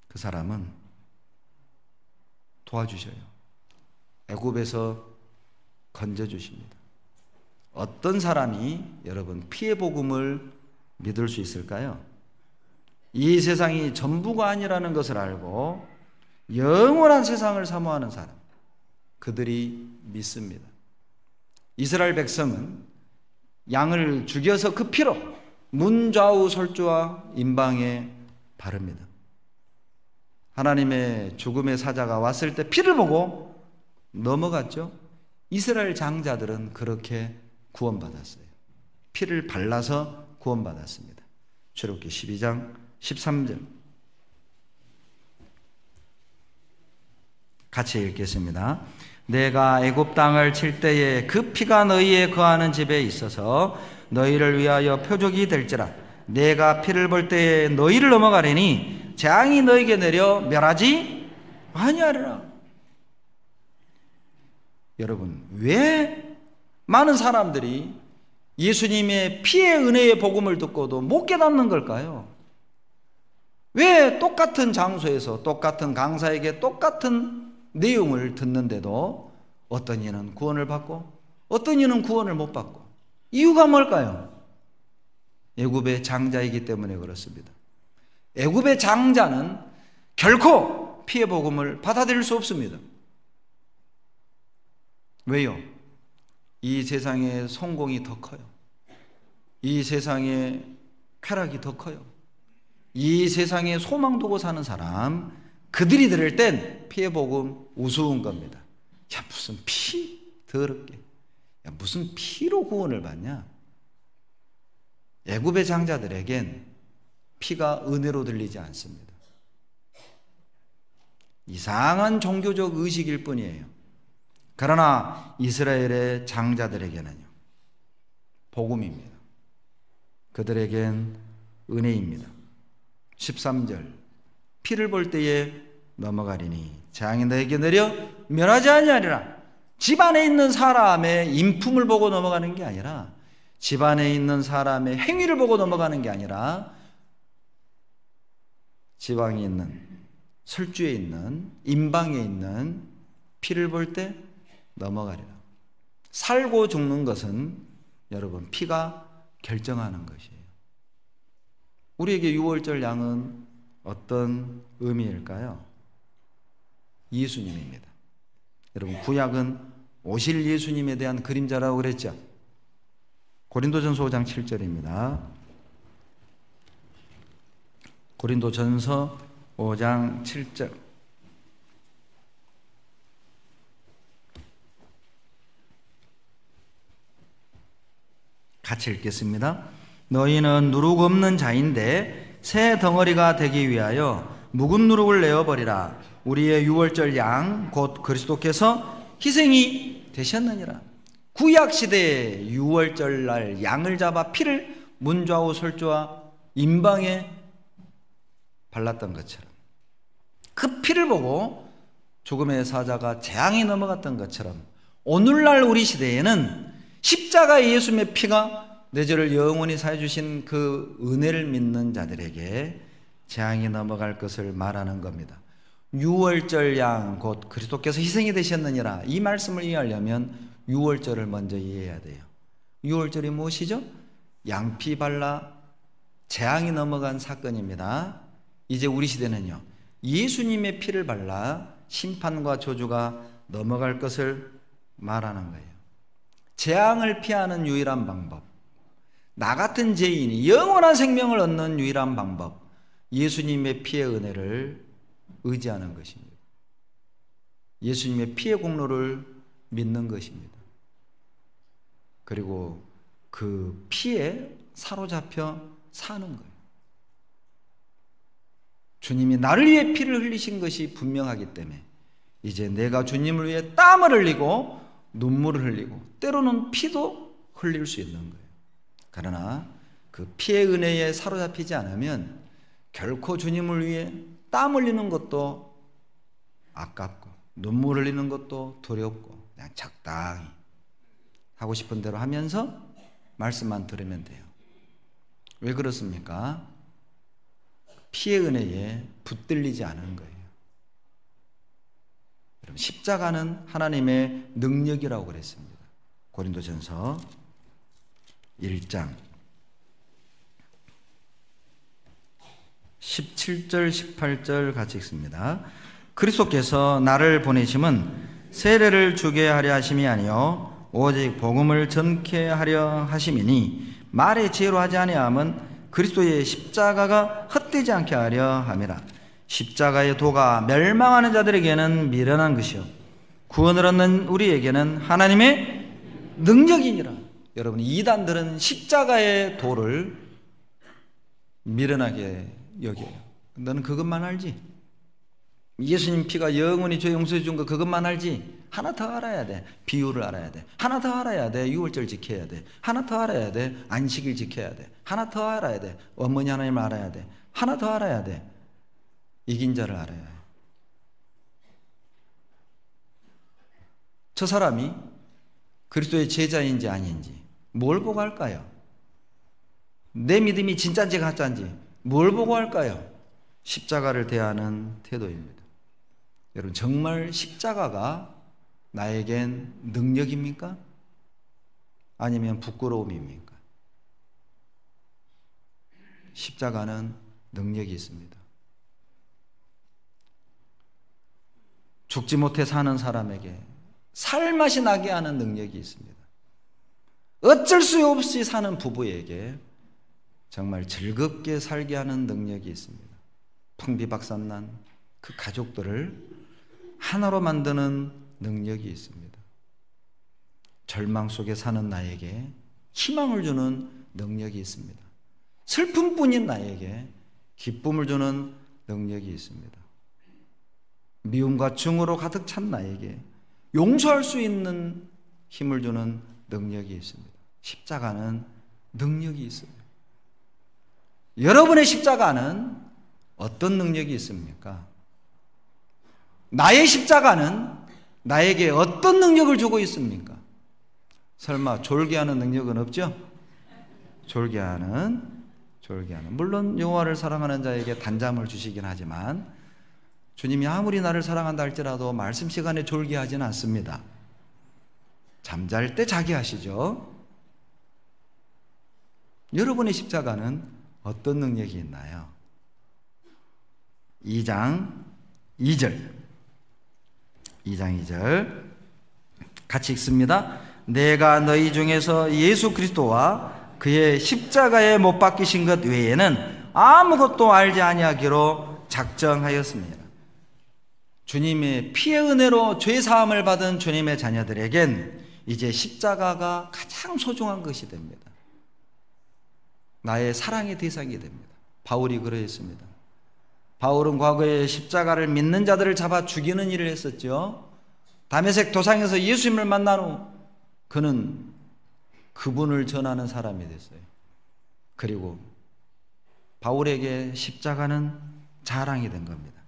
그 사람은 도와주셔요. 애굽에서 건져주십니다. 어떤 사람이 여러분 피해 복음을 믿을 수 있을까요? 이 세상이 전부가 아니라는 것을 알고 영원한 세상을 사모하는 사람, 그들이 믿습니다. 이스라엘 백성은 양을 죽여서 그 피로 문좌우 설주와 임방에 바릅니다. 하나님의 죽음의 사자가 왔을 때 피를 보고 넘어갔죠. 이스라엘 장자들은 그렇게 구원받았어요. 피를 발라서 구원받았습니다. 출애굽기 12장 13절 같이 읽겠습니다. 내가 애굽 땅을 칠 때에 그 피가 너희의 거하는 집에 있어서 너희를 위하여 표적이 될지라. 내가 피를 볼 때에 너희를 넘어가리니 재앙이 너희에게 내려 멸하지 아니하리라. 여러분, 왜 많은 사람들이 예수님의 피의 은혜의 복음을 듣고도 못 깨닫는 걸까요? 왜 똑같은 장소에서 똑같은 강사에게 똑같은 내용을 듣는데도 어떤 이는 구원을 받고 어떤 이는 구원을 못 받고, 이유가 뭘까요? 애굽의 장자이기 때문에 그렇습니다. 애굽의 장자는 결코 피의 복음을 받아들일 수 없습니다. 왜요? 이 세상의 성공이 더 커요. 이 세상의 쾌락이 더 커요. 이 세상에 소망 두고 사는 사람, 그들이 들을 땐 피의 복음 우스운 겁니다. 야, 무슨 피 더럽게, 야, 무슨 피로 구원을 받냐? 애굽의 장자들에겐 피가 은혜로 들리지 않습니다. 이상한 종교적 의식일 뿐이에요. 그러나 이스라엘의 장자들에게는요, 복음입니다. 그들에겐 은혜입니다. 13절 피를 볼 때에 넘어가리니 재앙이 너에게 내려 멸하지 아니하리라. 집안에 있는 사람의 인품을 보고 넘어가는 게 아니라, 집안에 있는 사람의 행위를 보고 넘어가는 게 아니라, 지방에 있는, 설주에 있는, 임방에 있는 피를 볼 때 넘어가리라. 살고 죽는 것은 여러분 피가 결정하는 것이에요. 우리에게 유월절 양은 어떤 의미일까요? 예수님입니다. 여러분, 구약은 오실 예수님에 대한 그림자라고 그랬죠. 고린도전서 5장 7절입니다. 고린도전서 5장 7절 같이 읽겠습니다. 너희는 누룩 없는 자인데 새 덩어리가 되기 위하여 묵은 누룩을 내어버리라. 우리의 유월절 양 곧 그리스도께서 희생이 되셨느니라. 구약시대에 유월절 날 양을 잡아 피를 문좌우 설주와 임방에 발랐던 것처럼, 그 피를 보고 죽음의 사자가 재앙이 넘어갔던 것처럼, 오늘날 우리 시대에는 십자가의 예수님의 피가 내 죄를 영원히 사해 주신 그 은혜를 믿는 자들에게 재앙이 넘어갈 것을 말하는 겁니다. 유월절 양 곧 그리스도께서 희생이 되셨느니라, 이 말씀을 이해하려면 유월절을 먼저 이해해야 돼요. 유월절이 무엇이죠? 양피 발라 재앙이 넘어간 사건입니다. 이제 우리 시대는요, 예수님의 피를 발라 심판과 저주가 넘어갈 것을 말하는 거예요. 재앙을 피하는 유일한 방법, 나 같은 죄인이 영원한 생명을 얻는 유일한 방법, 예수님의 피의 은혜를 의지하는 것입니다. 예수님의 피의 공로를 믿는 것입니다. 그리고 그 피에 사로잡혀 사는 거예요. 주님이 나를 위해 피를 흘리신 것이 분명하기 때문에 이제 내가 주님을 위해 땀을 흘리고 눈물을 흘리고 때로는 피도 흘릴 수 있는 거예요. 그러나 그 피의 은혜에 사로잡히지 않으면 결코 주님을 위해 땀 흘리는 것도 아깝고 눈물 흘리는 것도 두렵고 그냥 적당히 하고 싶은 대로 하면서 말씀만 들으면 돼요. 왜 그렇습니까? 피의 은혜에 붙들리지 않은 거예요. 여러분, 십자가는 하나님의 능력이라고 그랬습니다. 고린도전서 1장 17절 18절 같이 읽습니다. 그리스도께서 나를 보내심은 세례를 주게 하려 하심이 아니요 오직 복음을 전케 하려 하심이니 말의 지혜로 하지 아니함은 그리스도의 십자가가 헛되지 않게 하려 함이라. 십자가의 도가 멸망하는 자들에게는 미련한 것이요 구원을 얻는 우리에게는 하나님의 능력이니라. 여러분, 이단들은 십자가의 도를 미련하게 여겨요. 너는 그것만 알지? 예수님 피가 영원히 죄 용서해 준 거 그것만 알지? 하나 더 알아야 돼. 비유를 알아야 돼. 하나 더 알아야 돼. 유월절 지켜야 돼. 하나 더 알아야 돼. 안식일 지켜야 돼. 하나 더 알아야 돼. 어머니 하나님을 알아야 돼. 하나 더 알아야 돼. 이긴 자를 알아야 해. 저 사람이 그리스도의 제자인지 아닌지 뭘 보고 할까요? 내 믿음이 진짜인지 가짜인지 뭘 보고 할까요? 십자가를 대하는 태도입니다. 여러분, 정말 십자가가 나에겐 능력입니까? 아니면 부끄러움입니까? 십자가는 능력이 있습니다. 죽지 못해 사는 사람에게 살맛이 나게 하는 능력이 있습니다. 어쩔 수 없이 사는 부부에게 정말 즐겁게 살게 하는 능력이 있습니다. 풍비박산난 그 가족들을 하나로 만드는 능력이 있습니다. 절망 속에 사는 나에게 희망을 주는 능력이 있습니다. 슬픔뿐인 나에게 기쁨을 주는 능력이 있습니다. 미움과 증오로 가득 찬 나에게 용서할 수 있는 힘을 주는 능력이 있습니다. 십자가는 능력이 있어요. 여러분의 십자가는 어떤 능력이 있습니까? 나의 십자가는 나에게 어떤 능력을 주고 있습니까? 설마 졸게하는 능력은 없죠? 졸게하는 물론 여호와를 사랑하는 자에게 단잠을 주시긴 하지만 주님이 아무리 나를 사랑한다 할지라도 말씀 시간에 졸게하지는 않습니다. 잠잘 때 자게 하시죠. 여러분의 십자가는 어떤 능력이 있나요? 2장 2절 같이 읽습니다. 내가 너희 중에서 예수 그리스도와 그의 십자가에 못 박히신 것 외에는 아무것도 알지 아니하기로 작정하였습니다. 주님의 피의 은혜로 죄사함을 받은 주님의 자녀들에겐 이제 십자가가 가장 소중한 것이 됩니다. 나의 사랑의 대상이 됩니다. 바울이 그러했습니다. 바울은 과거에 십자가를 믿는 자들을 잡아 죽이는 일을 했었죠. 다메섹 도상에서 예수님을 만난 후 그는 그분을 전하는 사람이 됐어요. 그리고 바울에게 십자가는 자랑이 된 겁니다.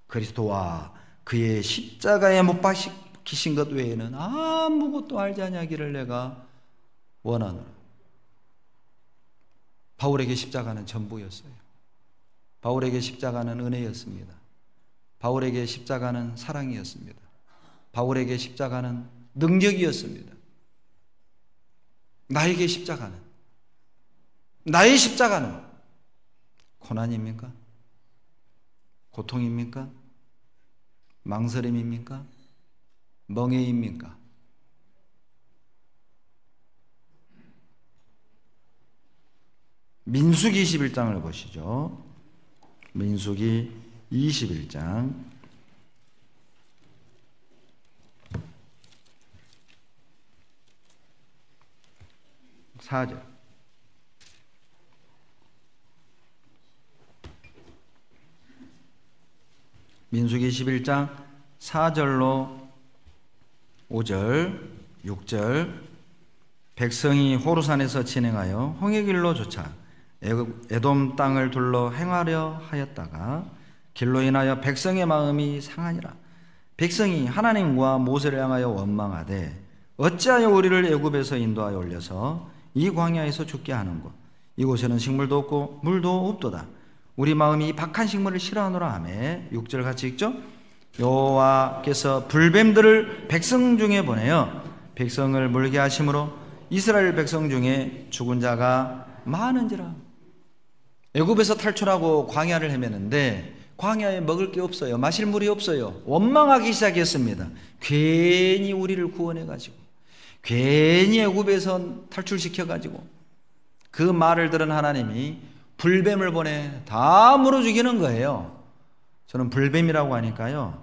그리스도와 그의 십자가에 못 박히신 것 외에는 아무것도 알지 아니하기를 내가 원하노라. 바울에게 십자가는 전부였어요. 바울에게 십자가는 은혜였습니다. 바울에게 십자가는 사랑이었습니다. 바울에게 십자가는 능력이었습니다. 나의 십자가는 고난입니까? 고통입니까? 망설임입니까? 멍해입니까? 민수기 21장을 보시죠. 민수기 21장 4절. 민수기 21장 4절로 5절, 6절. 백성이 호르산에서 진행하여 홍해길로 쫓아 에돔 땅을 둘러 행하려 하였다가 길로 인하여 백성의 마음이 상하니라. 백성이 하나님과 모세를 향하여 원망하되 어찌하여 우리를 애굽에서 인도하여 올려서 이 광야에서 죽게 하는고 이곳에는 식물도 없고 물도 없도다. 우리 마음이 박한 식물을 싫어하노라 하매 6절 같이 읽죠. 여호와께서 불뱀들을 백성 중에 보내어 백성을 물게 하심으로 이스라엘 백성 중에 죽은 자가 많은지라. 애굽에서 탈출하고 광야를 헤매는데 광야에 먹을 게 없어요. 마실 물이 없어요. 원망하기 시작했습니다. 괜히 우리를 구원해가지고, 괜히 애굽에서 탈출시켜가지고, 그 말을 들은 하나님이 불뱀을 보내 다 물어 죽이는 거예요. 저는 불뱀이라고 하니까요,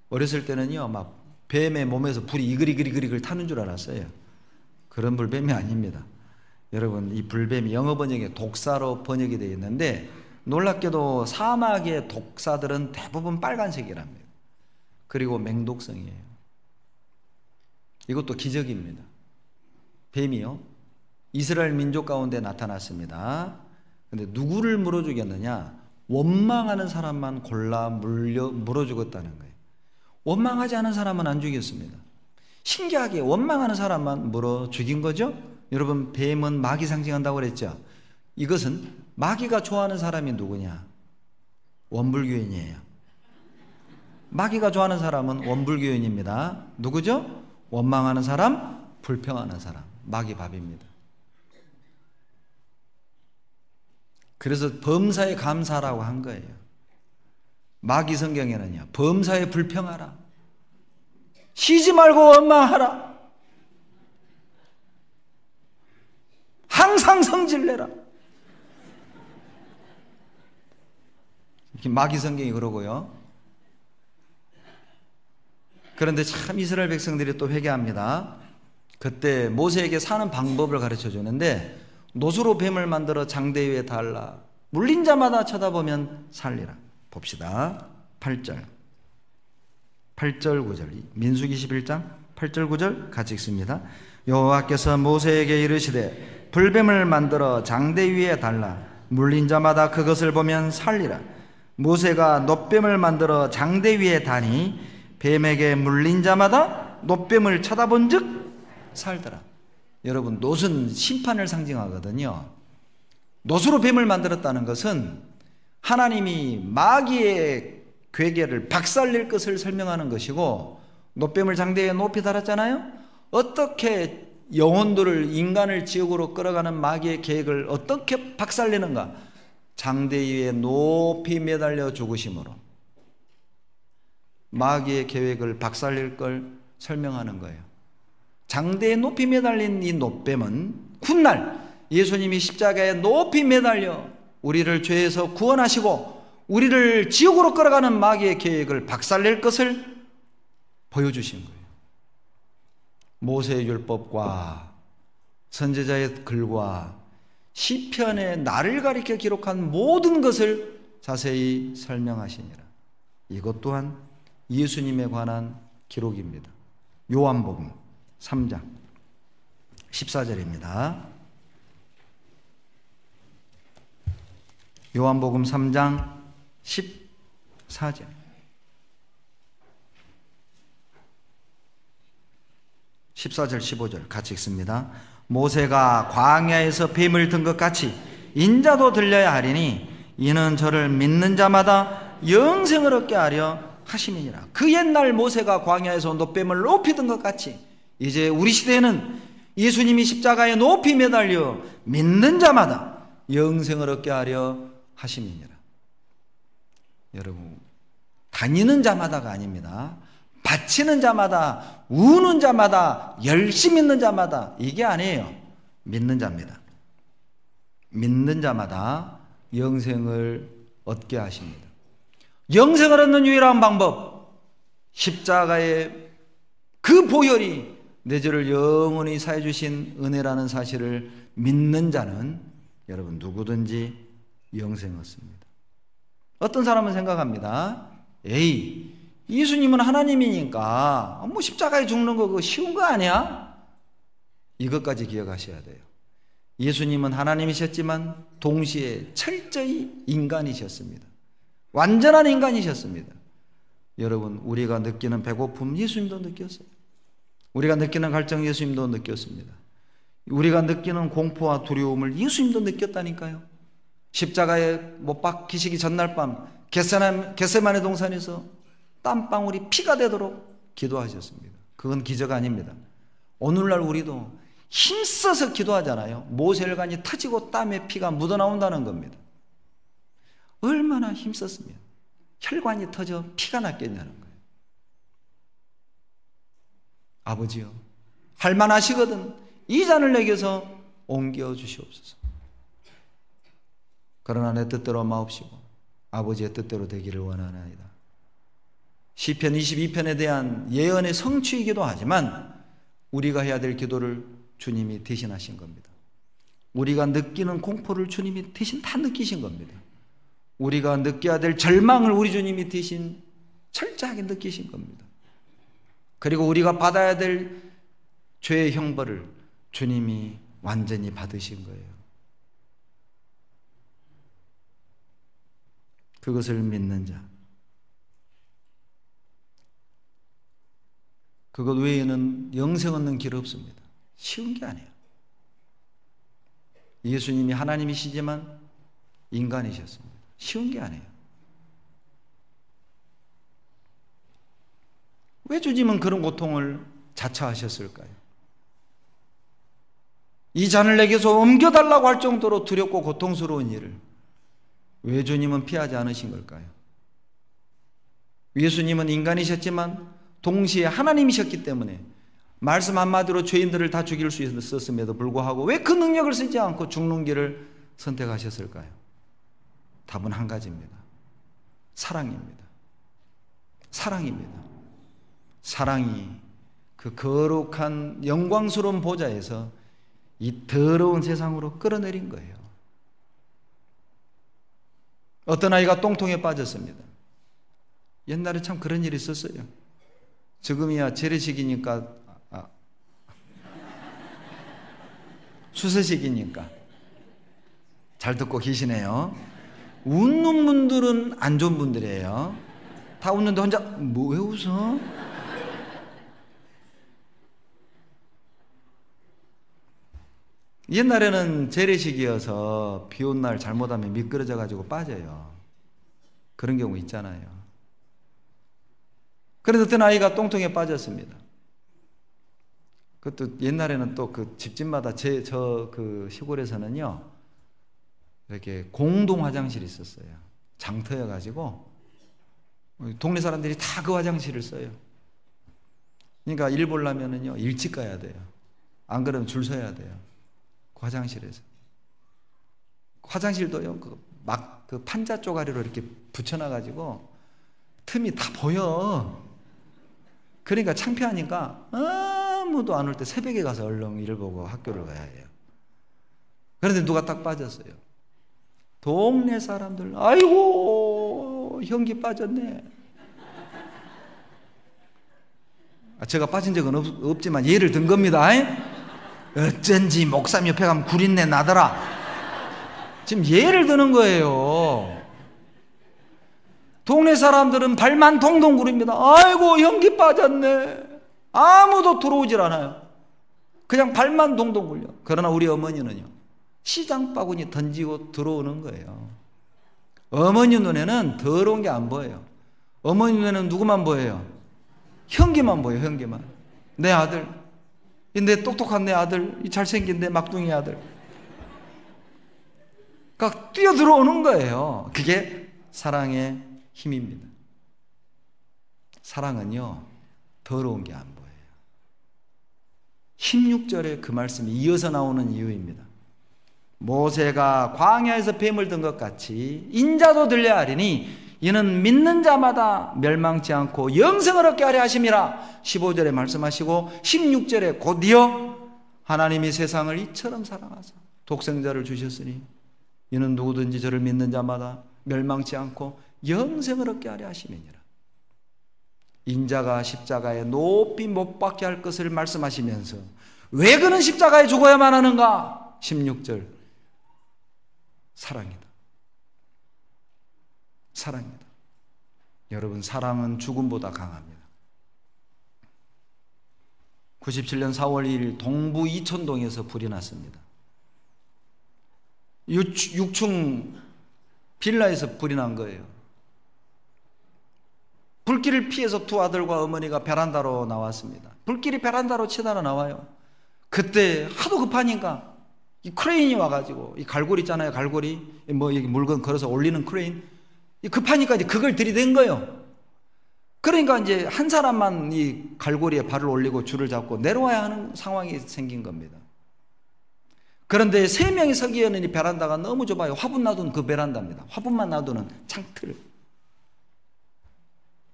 어렸을 때는요 막 뱀의 몸에서 불이 이글이글 타는 줄 알았어요. 그런 불뱀이 아닙니다. 여러분, 이 불뱀이 영어 번역에 독사로 번역이 되어 있는데, 놀랍게도 사막의 독사들은 대부분 빨간색이랍니다. 그리고 맹독성이에요. 이것도 기적입니다. 뱀이요, 이스라엘 민족 가운데 나타났습니다. 근데 누구를 물어 죽였느냐? 원망하는 사람만 골라 물어 죽었다는 거예요. 원망하지 않은 사람은 안 죽였습니다. 신기하게 원망하는 사람만 물어 죽인 거죠. 여러분, 뱀은 마귀 상징한다고 그랬죠. 이것은 마귀가 좋아하는 사람이 누구냐? 원불교인이에요. 마귀가 좋아하는 사람은 원불교인입니다. 누구죠? 원망하는 사람, 불평하는 사람, 마귀 밥입니다. 그래서 범사에 감사라고 한 거예요. 마귀 성경에는요, 범사에 불평하라, 쉬지 말고 원망하라, 항상 성질내라, 이렇게 마귀 성경이 그러고요. 그런데 참 이스라엘 백성들이 또 회개합니다. 그때 모세에게 사는 방법을 가르쳐 주는데, 노수로 뱀을 만들어 장대 위에 달라 물린 자마다 쳐다보면 살리라. 봅시다. 8절 9절, 민수기 11장 8절 9절 같이 읽습니다. 여호와께서 모세에게 이르시되 불뱀을 만들어 장대 위에 달라 물린 자마다 그것을 보면 살리라. 모세가 놋뱀을 만들어 장대 위에 다니 뱀에게 물린 자마다 놋뱀을 쳐다본 즉 살더라. 여러분, 놋은 심판을 상징하거든요. 놋으로 뱀을 만들었다는 것은 하나님이 마귀의 괴계를 박살낼 것을 설명하는 것이고, 놋뱀을 장대에 높이 달았잖아요. 어떻게 영혼들을, 인간을 지옥으로 끌어가는 마귀의 계획을 어떻게 박살내는가? 장대 위에 높이 매달려 죽으심으로 마귀의 계획을 박살낼 걸 설명하는 거예요. 장대에 높이 매달린 이 놋뱀은 훗날 예수님이 십자가에 높이 매달려 우리를 죄에서 구원하시고 우리를 지옥으로 끌어가는 마귀의 계획을 박살낼 것을 보여주신 거예요. 모세의 율법과 선지자의 글과 시편의 나를 가리켜 기록한 모든 것을 자세히 설명하시니라. 이것 또한 예수님에 관한 기록입니다. 요한복음 3장 14절입니다. 요한복음 3장 14절. (14절) 15절 같이 읽습니다. 모세가 광야에서 뱀을 든 것 같이 인자도 들려야 하리니 이는 저를 믿는 자마다 영생을 얻게 하려 하심이니라. 그 옛날 모세가 광야에서 놋뱀을 높이 든 것 같이 이제 우리 시대에는 예수님이 십자가에 높이 매달려 믿는 자마다 영생을 얻게 하려 하심이니라. 여러분, 다니는 자마다가 아닙니다. 바치는 자마다, 우는 자마다, 열심히 있는 자마다, 이게 아니에요. 믿는 자입니다. 믿는 자마다 영생을 얻게 하십니다. 영생을 얻는 유일한 방법, 십자가의 그 보혈이 내 죄를 영원히 사해 주신 은혜라는 사실을 믿는 자는 여러분 누구든지 영생 얻습니다. 어떤 사람은 생각합니다. 에이, 예수님은 하나님이니까 뭐 십자가에 죽는 거 그거 쉬운 거 아니야? 이것까지 기억하셔야 돼요. 예수님은 하나님이셨지만 동시에 철저히 인간이셨습니다. 완전한 인간이셨습니다. 여러분, 우리가 느끼는 배고픔 예수님도 느꼈어요. 우리가 느끼는 갈증 예수님도 느꼈습니다. 우리가 느끼는 공포와 두려움을 예수님도 느꼈다니까요. 십자가에 못 박히시기 전날 밤 겟세마네 동산에서 땀방울이 피가 되도록 기도하셨습니다. 그건 기적 아닙니다. 오늘날 우리도 힘써서 기도하잖아요. 모세혈관이 터지고 땀에 피가 묻어나온다는 겁니다. 얼마나 힘썼으면 혈관이 터져 피가 났겠냐는 거예요. 아버지요, 할만하시거든 이 잔을 내게서 옮겨 주시옵소서. 그러나 내 뜻대로 마옵시고 아버지의 뜻대로 되기를 원하나이다. 시편 22편에 대한 예언의 성취이기도 하지만 우리가 해야 될 기도를 주님이 대신하신 겁니다. 우리가 느끼는 공포를 주님이 대신 다 느끼신 겁니다. 우리가 느껴야 될 절망을 우리 주님이 대신 철저하게 느끼신 겁니다. 그리고 우리가 받아야 될 죄의 형벌을 주님이 완전히 받으신 거예요. 그것을 믿는 자, 그것 외에는 영생 얻는 길 없습니다. 쉬운 게 아니에요. 예수님이 하나님이시지만 인간이셨습니다. 쉬운 게 아니에요. 왜 주님은 그런 고통을 자처하셨을까요? 이 잔을 내게서 옮겨달라고 할 정도로 두렵고 고통스러운 일을 왜 주님은 피하지 않으신 걸까요? 예수님은 인간이셨지만 동시에 하나님이셨기 때문에 말씀 한마디로 죄인들을 다 죽일 수 있었음에도 불구하고 왜 그 능력을 쓰지 않고 죽는 길을 선택하셨을까요? 답은 한 가지입니다. 사랑입니다. 사랑입니다. 사랑이 그 거룩한 영광스러운 보좌에서 이 더러운 세상으로 끌어내린 거예요. 어떤 아이가 똥통에 빠졌습니다. 옛날에 참 그런 일이 있었어요. 지금이야 재래식이니까 수세식이니까 잘 듣고 계시네요. 웃는 분들은 안 좋은 분들이에요. 다 웃는데 혼자 뭐 왜 웃어? 옛날에는 재래식이어서 비 온 날 잘못하면 미끄러져 가지고 빠져요. 그런 경우 있잖아요. 그래서 어떤 아이가 똥통에 빠졌습니다. 그것도 옛날에는 또 그 집집마다 그 시골에서는요 이렇게 공동 화장실이 있었어요. 장터여 가지고 동네 사람들이 다 그 화장실을 써요. 그러니까 일 보려면은요 일찍 가야 돼요. 안 그러면 줄 서야 돼요. 그 화장실에서. 화장실도요 막 그 판자 쪼가리로 이렇게 붙여놔 가지고 틈이 다 보여. 그러니까 창피하니까 아무도 안 올 때 새벽에 가서 얼른 일을 보고 학교를 가야 해요. 그런데 누가 딱 빠졌어요. 동네 사람들 아이고 형기 빠졌네. 제가 빠진 적은 없지만 예를 든 겁니다. 어쩐지 목사님 옆에 가면 구린내 나더라. 지금 예를 드는 거예요. 동네 사람들은 발만 동동 구릅니다. 아이고 연기 빠졌네. 아무도 들어오질 않아요. 그냥 발만 동동 굴려. 그러나 우리 어머니는요 시장 바구니 던지고 들어오는 거예요. 어머니 눈에는 더러운 게 안 보여요. 어머니 눈에는 누구만 보여요? 형기만 보여요. 형기만. 내 아들, 내 똑똑한 내 아들, 이 잘생긴 내 막둥이 아들. 그러니까 뛰어들어오는 거예요. 그게 사랑의 힘입니다. 사랑은요 더러운 게 안 보여요. 16절에 그 말씀이 이어서 나오는 이유입니다. 모세가 광야에서 뱀을 든 것 같이 인자도 들려야 하리니 이는 믿는 자마다 멸망치 않고 영생을 얻게 하려 하심이라. 15절에 말씀하시고 16절에 곧이어 하나님이 세상을 이처럼 사랑하사 독생자를 주셨으니 이는 누구든지 저를 믿는 자마다 멸망치 않고 영생을 얻게 하려 하심이니라. 인자가 십자가에 높이 못 박게 할 것을 말씀하시면서 왜 그는 십자가에 죽어야만 하는가? 16절 사랑이다. 사랑이다. 여러분 사랑은 죽음보다 강합니다. 97년 4월 2일 동부 이천동에서 불이 났습니다. 6층 빌라에서 불이 난 거예요. 불길을 피해서 두 아들과 어머니가 베란다로 나왔습니다. 불길이 베란다로 치달아 나와요. 그때 하도 급하니까 이 크레인이 와가지고 이 갈고리 있잖아요. 갈고리 뭐 여기 물건 걸어서 올리는 크레인 급하니까 이제 그걸 들이댄 거예요. 그러니까 이제 한 사람만 이 갈고리에 발을 올리고 줄을 잡고 내려와야 하는 상황이 생긴 겁니다. 그런데 3명이 서기에는 이 베란다가 너무 좁아요. 화분 놔두는 그 베란다입니다. 화분만 놔두는 창틀.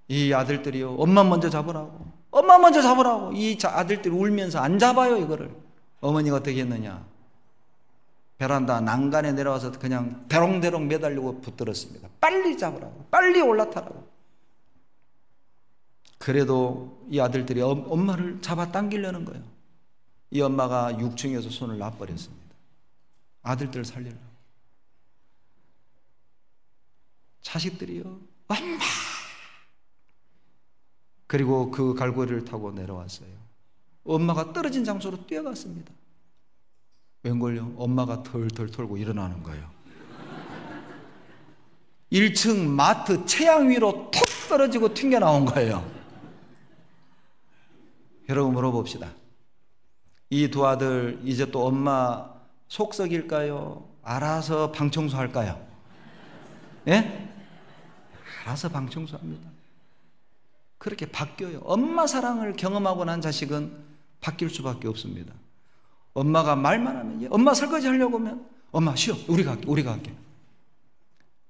이 아들들이요, 엄마 먼저 잡으라고, 엄마 먼저 잡으라고. 이 아들들이 울면서 안 잡아요, 이거를. 어머니가 어떻게 했느냐, 베란다 난간에 내려와서 그냥 대롱대롱 매달리고 붙들었습니다. 빨리 잡으라고, 빨리 올라타라고. 그래도 이 아들들이 엄마를 잡아 당기려는 거예요. 이 엄마가 6층에서 손을 놔버렸습니다. 아들들을 살리려고. 자식들이요, 엄마! 그리고 그 갈고리를 타고 내려왔어요. 엄마가 떨어진 장소로 뛰어갔습니다. 웬걸요? 엄마가 털털 털고 일어나는 거예요. 1층 마트 채양 위로 톡 떨어지고 튕겨 나온 거예요. 여러분 물어봅시다. 이 두 아들 이제 또 엄마 속썩일까요? 알아서 방청소할까요? 예? 알아서 방청소합니다. 그렇게 바뀌어요. 엄마 사랑을 경험하고 난 자식은 바뀔 수밖에 없습니다. 엄마가 말만 하면, 엄마 설거지 하려고 하면 엄마 쉬어, 우리가 할게, 우리가 할게.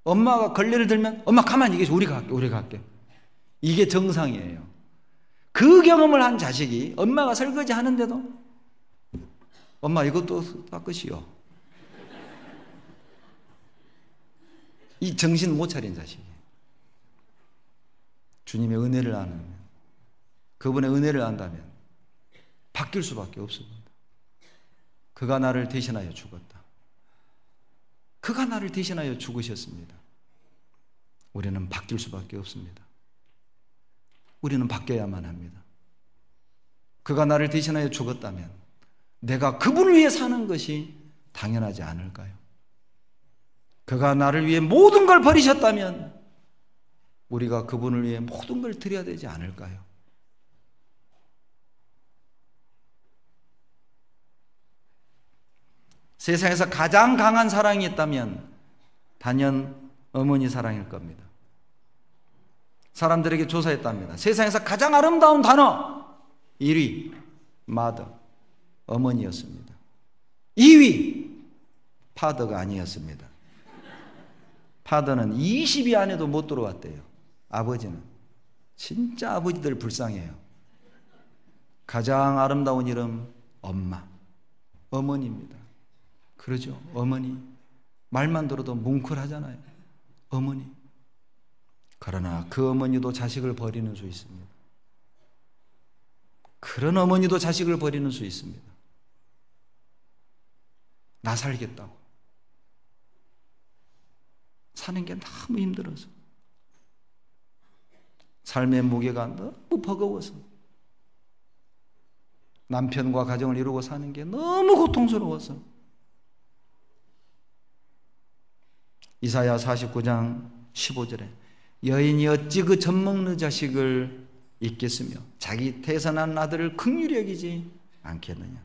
엄마가 걸레를 들면 엄마 가만히 계셔, 우리가 할게, 우리가 할게. 이게 정상이에요. 그 경험을 한 자식이 엄마가 설거지 하는데도 엄마 이것도 닦으시오, 이 정신 못 차린 자식이에요. 주님의 은혜를 아는, 그분의 은혜를 안다면 바뀔 수밖에 없습니다. 그가 나를 대신하여 죽었다. 그가 나를 대신하여 죽으셨습니다. 우리는 바뀔 수밖에 없습니다. 우리는 바뀌어야만 합니다. 그가 나를 대신하여 죽었다면 내가 그분을 위해 사는 것이 당연하지 않을까요? 그가 나를 위해 모든 걸 버리셨다면 우리가 그분을 위해 모든 걸 드려야 되지 않을까요? 세상에서 가장 강한 사랑이 있다면 단연 어머니 사랑일 겁니다. 사람들에게 조사했답니다. 세상에서 가장 아름다운 단어 1위 mother, 어머니였습니다. 2위 father가 아니었습니다. father는 20위 안에도 못 들어왔대요. 아버지는. 진짜 아버지들 불쌍해요. 가장 아름다운 이름 엄마, 어머니입니다. 그러죠, 어머니. 말만 들어도 뭉클하잖아요, 어머니. 그러나 그 어머니도 자식을 버리는 수 있습니다. 그런 어머니도 자식을 버리는 수 있습니다. 나 살겠다고. 사는 게 너무 힘들어서, 삶의 무게가 너무 버거워서, 남편과 가정을 이루고 사는 게 너무 고통스러워서. 이사야 49장 15절에 여인이 어찌 그 젖먹는 자식을 잊겠으며 자기 태산한 아들을 긍휼히 여기지 않겠느냐.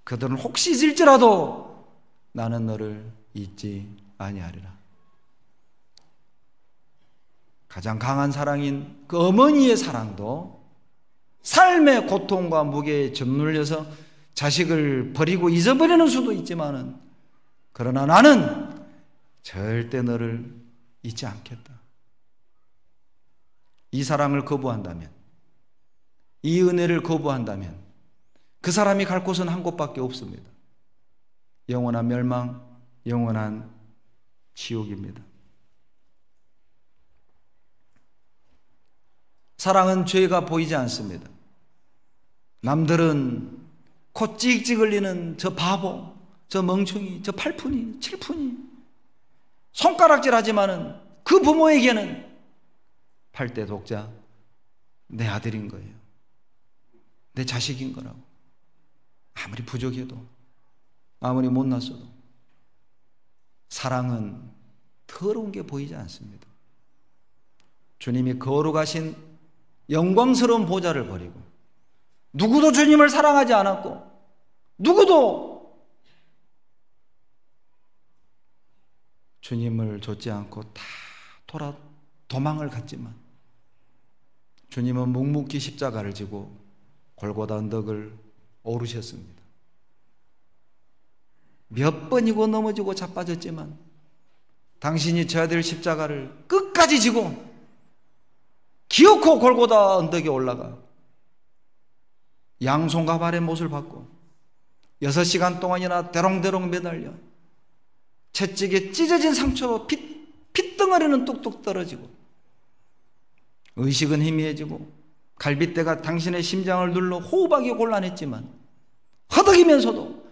그들은 혹시 잊을지라도 나는 너를 잊지 아니하리라. 가장 강한 사랑인 그 어머니의 사랑도 삶의 고통과 무게에 짓눌려서 자식을 버리고 잊어버리는 수도 있지만은, 그러나 나는 절대 너를 잊지 않겠다. 이 사랑을 거부한다면, 이 은혜를 거부한다면 그 사람이 갈 곳은 한 곳밖에 없습니다. 영원한 멸망, 영원한 지옥입니다. 사랑은 죄가 보이지 않습니다. 남들은 코 찍찍 흘리는 저 바보, 저 멍청이, 저 8푼이, 7푼이 손가락질하지만은 그 부모에게는 8대 독자, 내 아들인 거예요. 내 자식인 거라고. 아무리 부족해도, 아무리 못났어도 사랑은 더러운 게 보이지 않습니다. 주님이 거룩하신 영광스러운 보좌를 버리고 누구도 주님을 사랑하지 않았고 누구도 주님을 좇지 않고 다 돌아 도망을 갔지만 주님은 묵묵히 십자가를 지고 골고다 언덕을 오르셨습니다. 몇 번이고 넘어지고 자빠졌지만 당신이 져야 될 십자가를 끝까지 지고 기어코 골고다 언덕에 올라가 양손과 발에 못을 받고 6시간 동안이나 대롱대롱 매달려 채찍에 찢어진 상처로 핏덩어리는 뚝뚝 떨어지고 의식은 희미해지고 갈빗대가 당신의 심장을 눌러 호흡하기 곤란했지만 허덕이면서도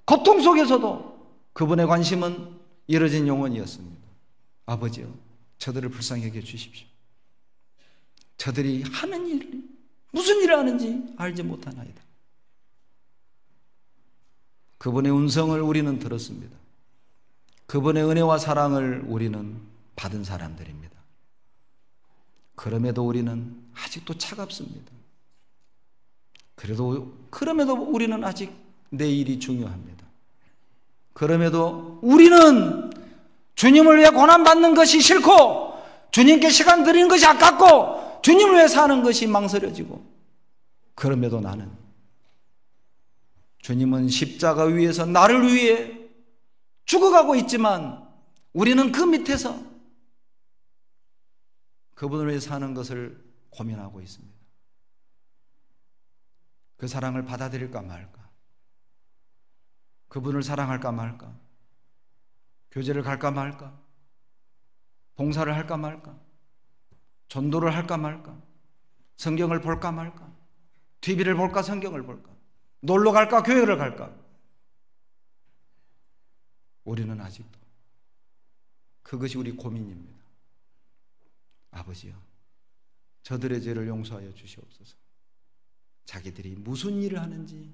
고통 속에서도 그분의 관심은 이뤄진 영혼이었습니다. 아버지여, 저들을 불쌍히 여겨 주십시오. 저들이 하는 일이 무슨 일을 하는지 알지 못하나이다. 그분의 음성을 우리는 들었습니다. 그분의 은혜와 사랑을 우리는 받은 사람들입니다. 그럼에도 우리는 아직도 차갑습니다. 그럼에도 우리는 아직 내일이 중요합니다. 그럼에도 우리는 주님을 위해 고난받는 것이 싫고 주님께 시간 드리는 것이 아깝고 주님을 위해 사는 것이 망설여지고, 그럼에도 나는 주님은 십자가 위에서 나를 위해 죽어가고 있지만 우리는 그 밑에서 그분을 위해 사는 것을 고민하고 있습니다. 그 사랑을 받아들일까 말까, 그분을 사랑할까 말까, 교제를 갈까 말까, 봉사를 할까 말까, 전도를 할까 말까, 성경을 볼까 말까, TV를 볼까 성경을 볼까, 놀러 갈까 교회를 갈까. 우리는 아직도 그것이 우리 고민입니다. 아버지여, 저들의 죄를 용서하여 주시옵소서. 자기들이 무슨 일을 하는지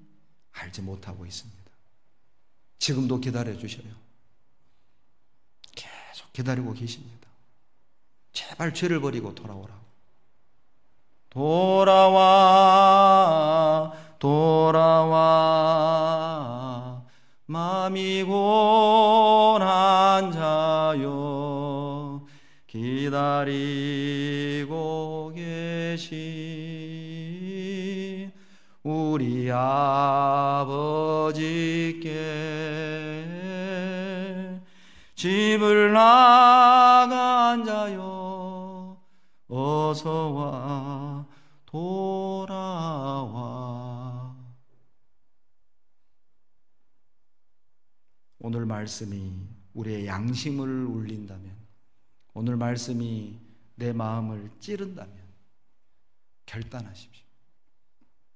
알지 못하고 있습니다. 지금도 기다려 주셔요. 계속 기다리고 계십니다. 제발 죄를 버리고 돌아오라고. 돌아와 마음이 고난 자여 기다리고 계신 우리 아버지께 집을 나간 자여 어서와 돌아와. 오늘 말씀이 우리의 양심을 울린다면, 오늘 말씀이 내 마음을 찌른다면 결단하십시오.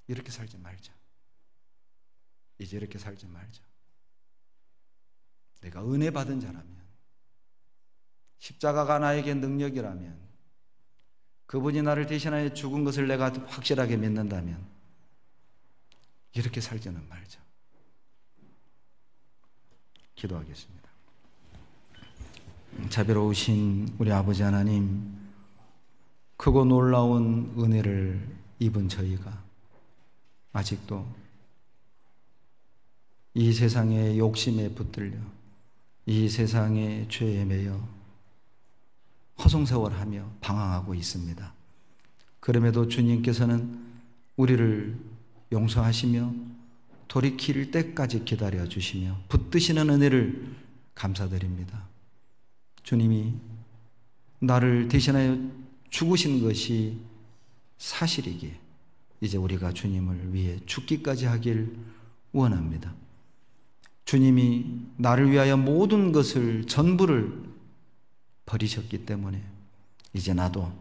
이렇게 살지 말자. 이제 이렇게 살지 말자. 내가 은혜 받은 자라면, 십자가가 나에게 능력이라면, 그분이 나를 대신하여 죽은 것을 내가 확실하게 믿는다면 이렇게 살지는 말자. 기도하겠습니다. 자비로우신 우리 아버지 하나님, 크고 놀라운 은혜를 입은 저희가 아직도 이 세상의 욕심에 붙들려 이 세상의 죄에 매여 허송세월하며 방황하고 있습니다. 그럼에도 주님께서는 우리를 용서하시며 돌이킬 때까지 기다려 주시며 붙드시는 은혜를 감사드립니다. 주님이 나를 대신하여 죽으신 것이 사실이기에 이제 우리가 주님을 위해 죽기까지 하길 원합니다. 주님이 나를 위하여 모든 것을 전부를 버리셨기 때문에 이제 나도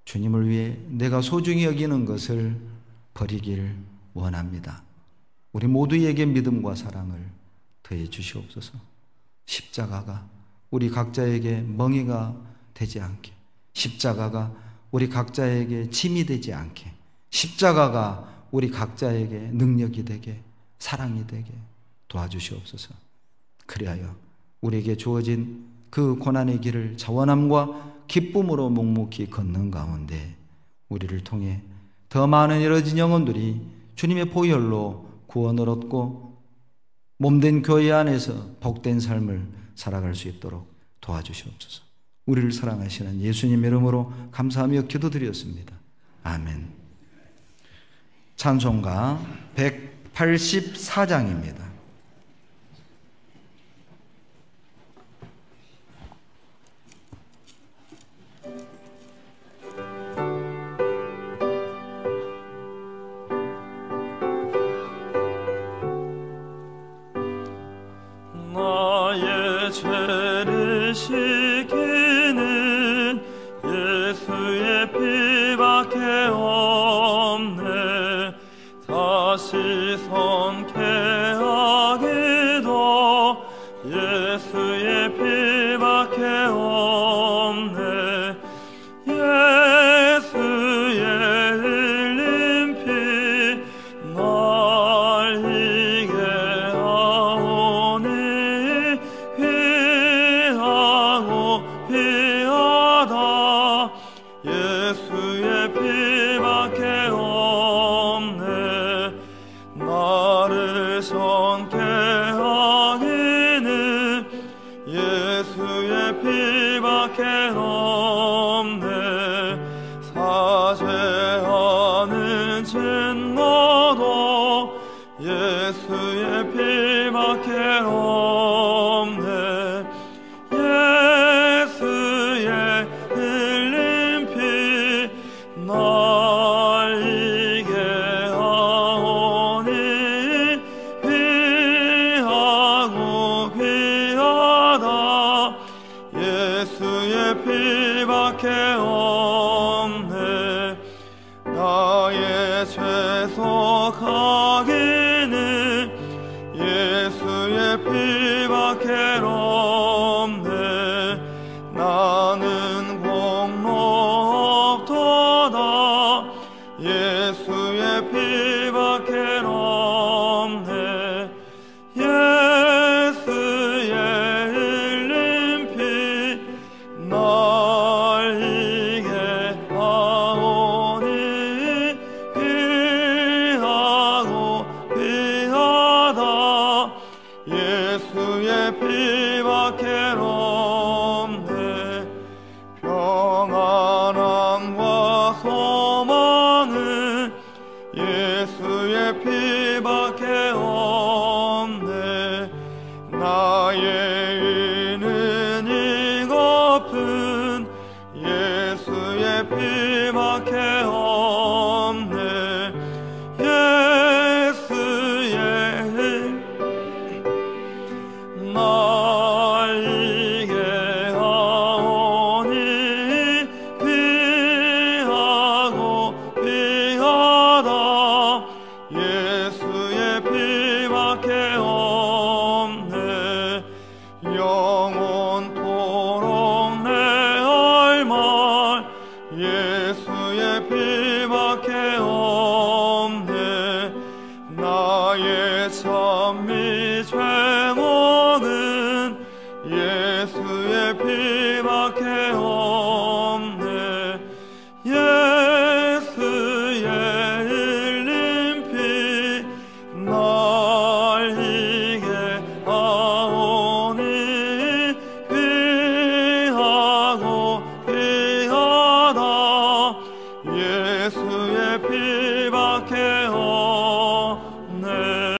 주님을 위해 내가 소중히 여기는 것을 버리길 원합니다. 우리 모두에게 믿음과 사랑을 더해 주시옵소서. 십자가가 우리 각자에게 멍에가 되지 않게, 십자가가 우리 각자에게 짐이 되지 않게, 십자가가 우리 각자에게 능력이 되게, 사랑이 되게 도와주시옵소서. 그리하여 우리에게 주어진 그 고난의 길을 자원함과 기쁨으로 묵묵히 걷는 가운데 우리를 통해 더 많은 이뤄진 영혼들이 주님의 보혈로 구원을 얻고 몸된 교회 안에서 복된 삶을 살아갈 수 있도록 도와주시옵소서. 우리를 사랑하시는 예수님 이름으로 감사하며 기도드렸습니다. 아멘. 찬송가 184장입니다. 나의 죄를 씻기는 예수의 피밖에 없네. 다시 선케하기도 예수의 피밖에 없네. 예수의 흘린 피 날 이게 하오니 피하고 피하다 예수의 피밖에 없네. 나를 선케 하기는 예수의 피밖에 없네. 사죄하는 진노도 예수의 피밖에 없네. 예수의 흘린 피 날 이게 하오니 피하고 피하다 예수의 피밖에 없네. 나의 죄 속하기는 예수의 피밖에 없네. 나는 공로 없도다 예수의 피밖에 없네. 예수의 흘린 피 날 이게 하오니 피하고 피하다 예수의 피밖에 없네. 평안함과 소망은 예수의 피밖에 없네. 나의 의는 이것뿐 예수의 피밖에 없네. 예수의 날 이게 하오니 피하고 피하다 예수의 피밖에 없네. 영원토록 내 할 말 예수의 피밖에 없네. 나의 찬미 죄목은 예수의 피밖에 없네.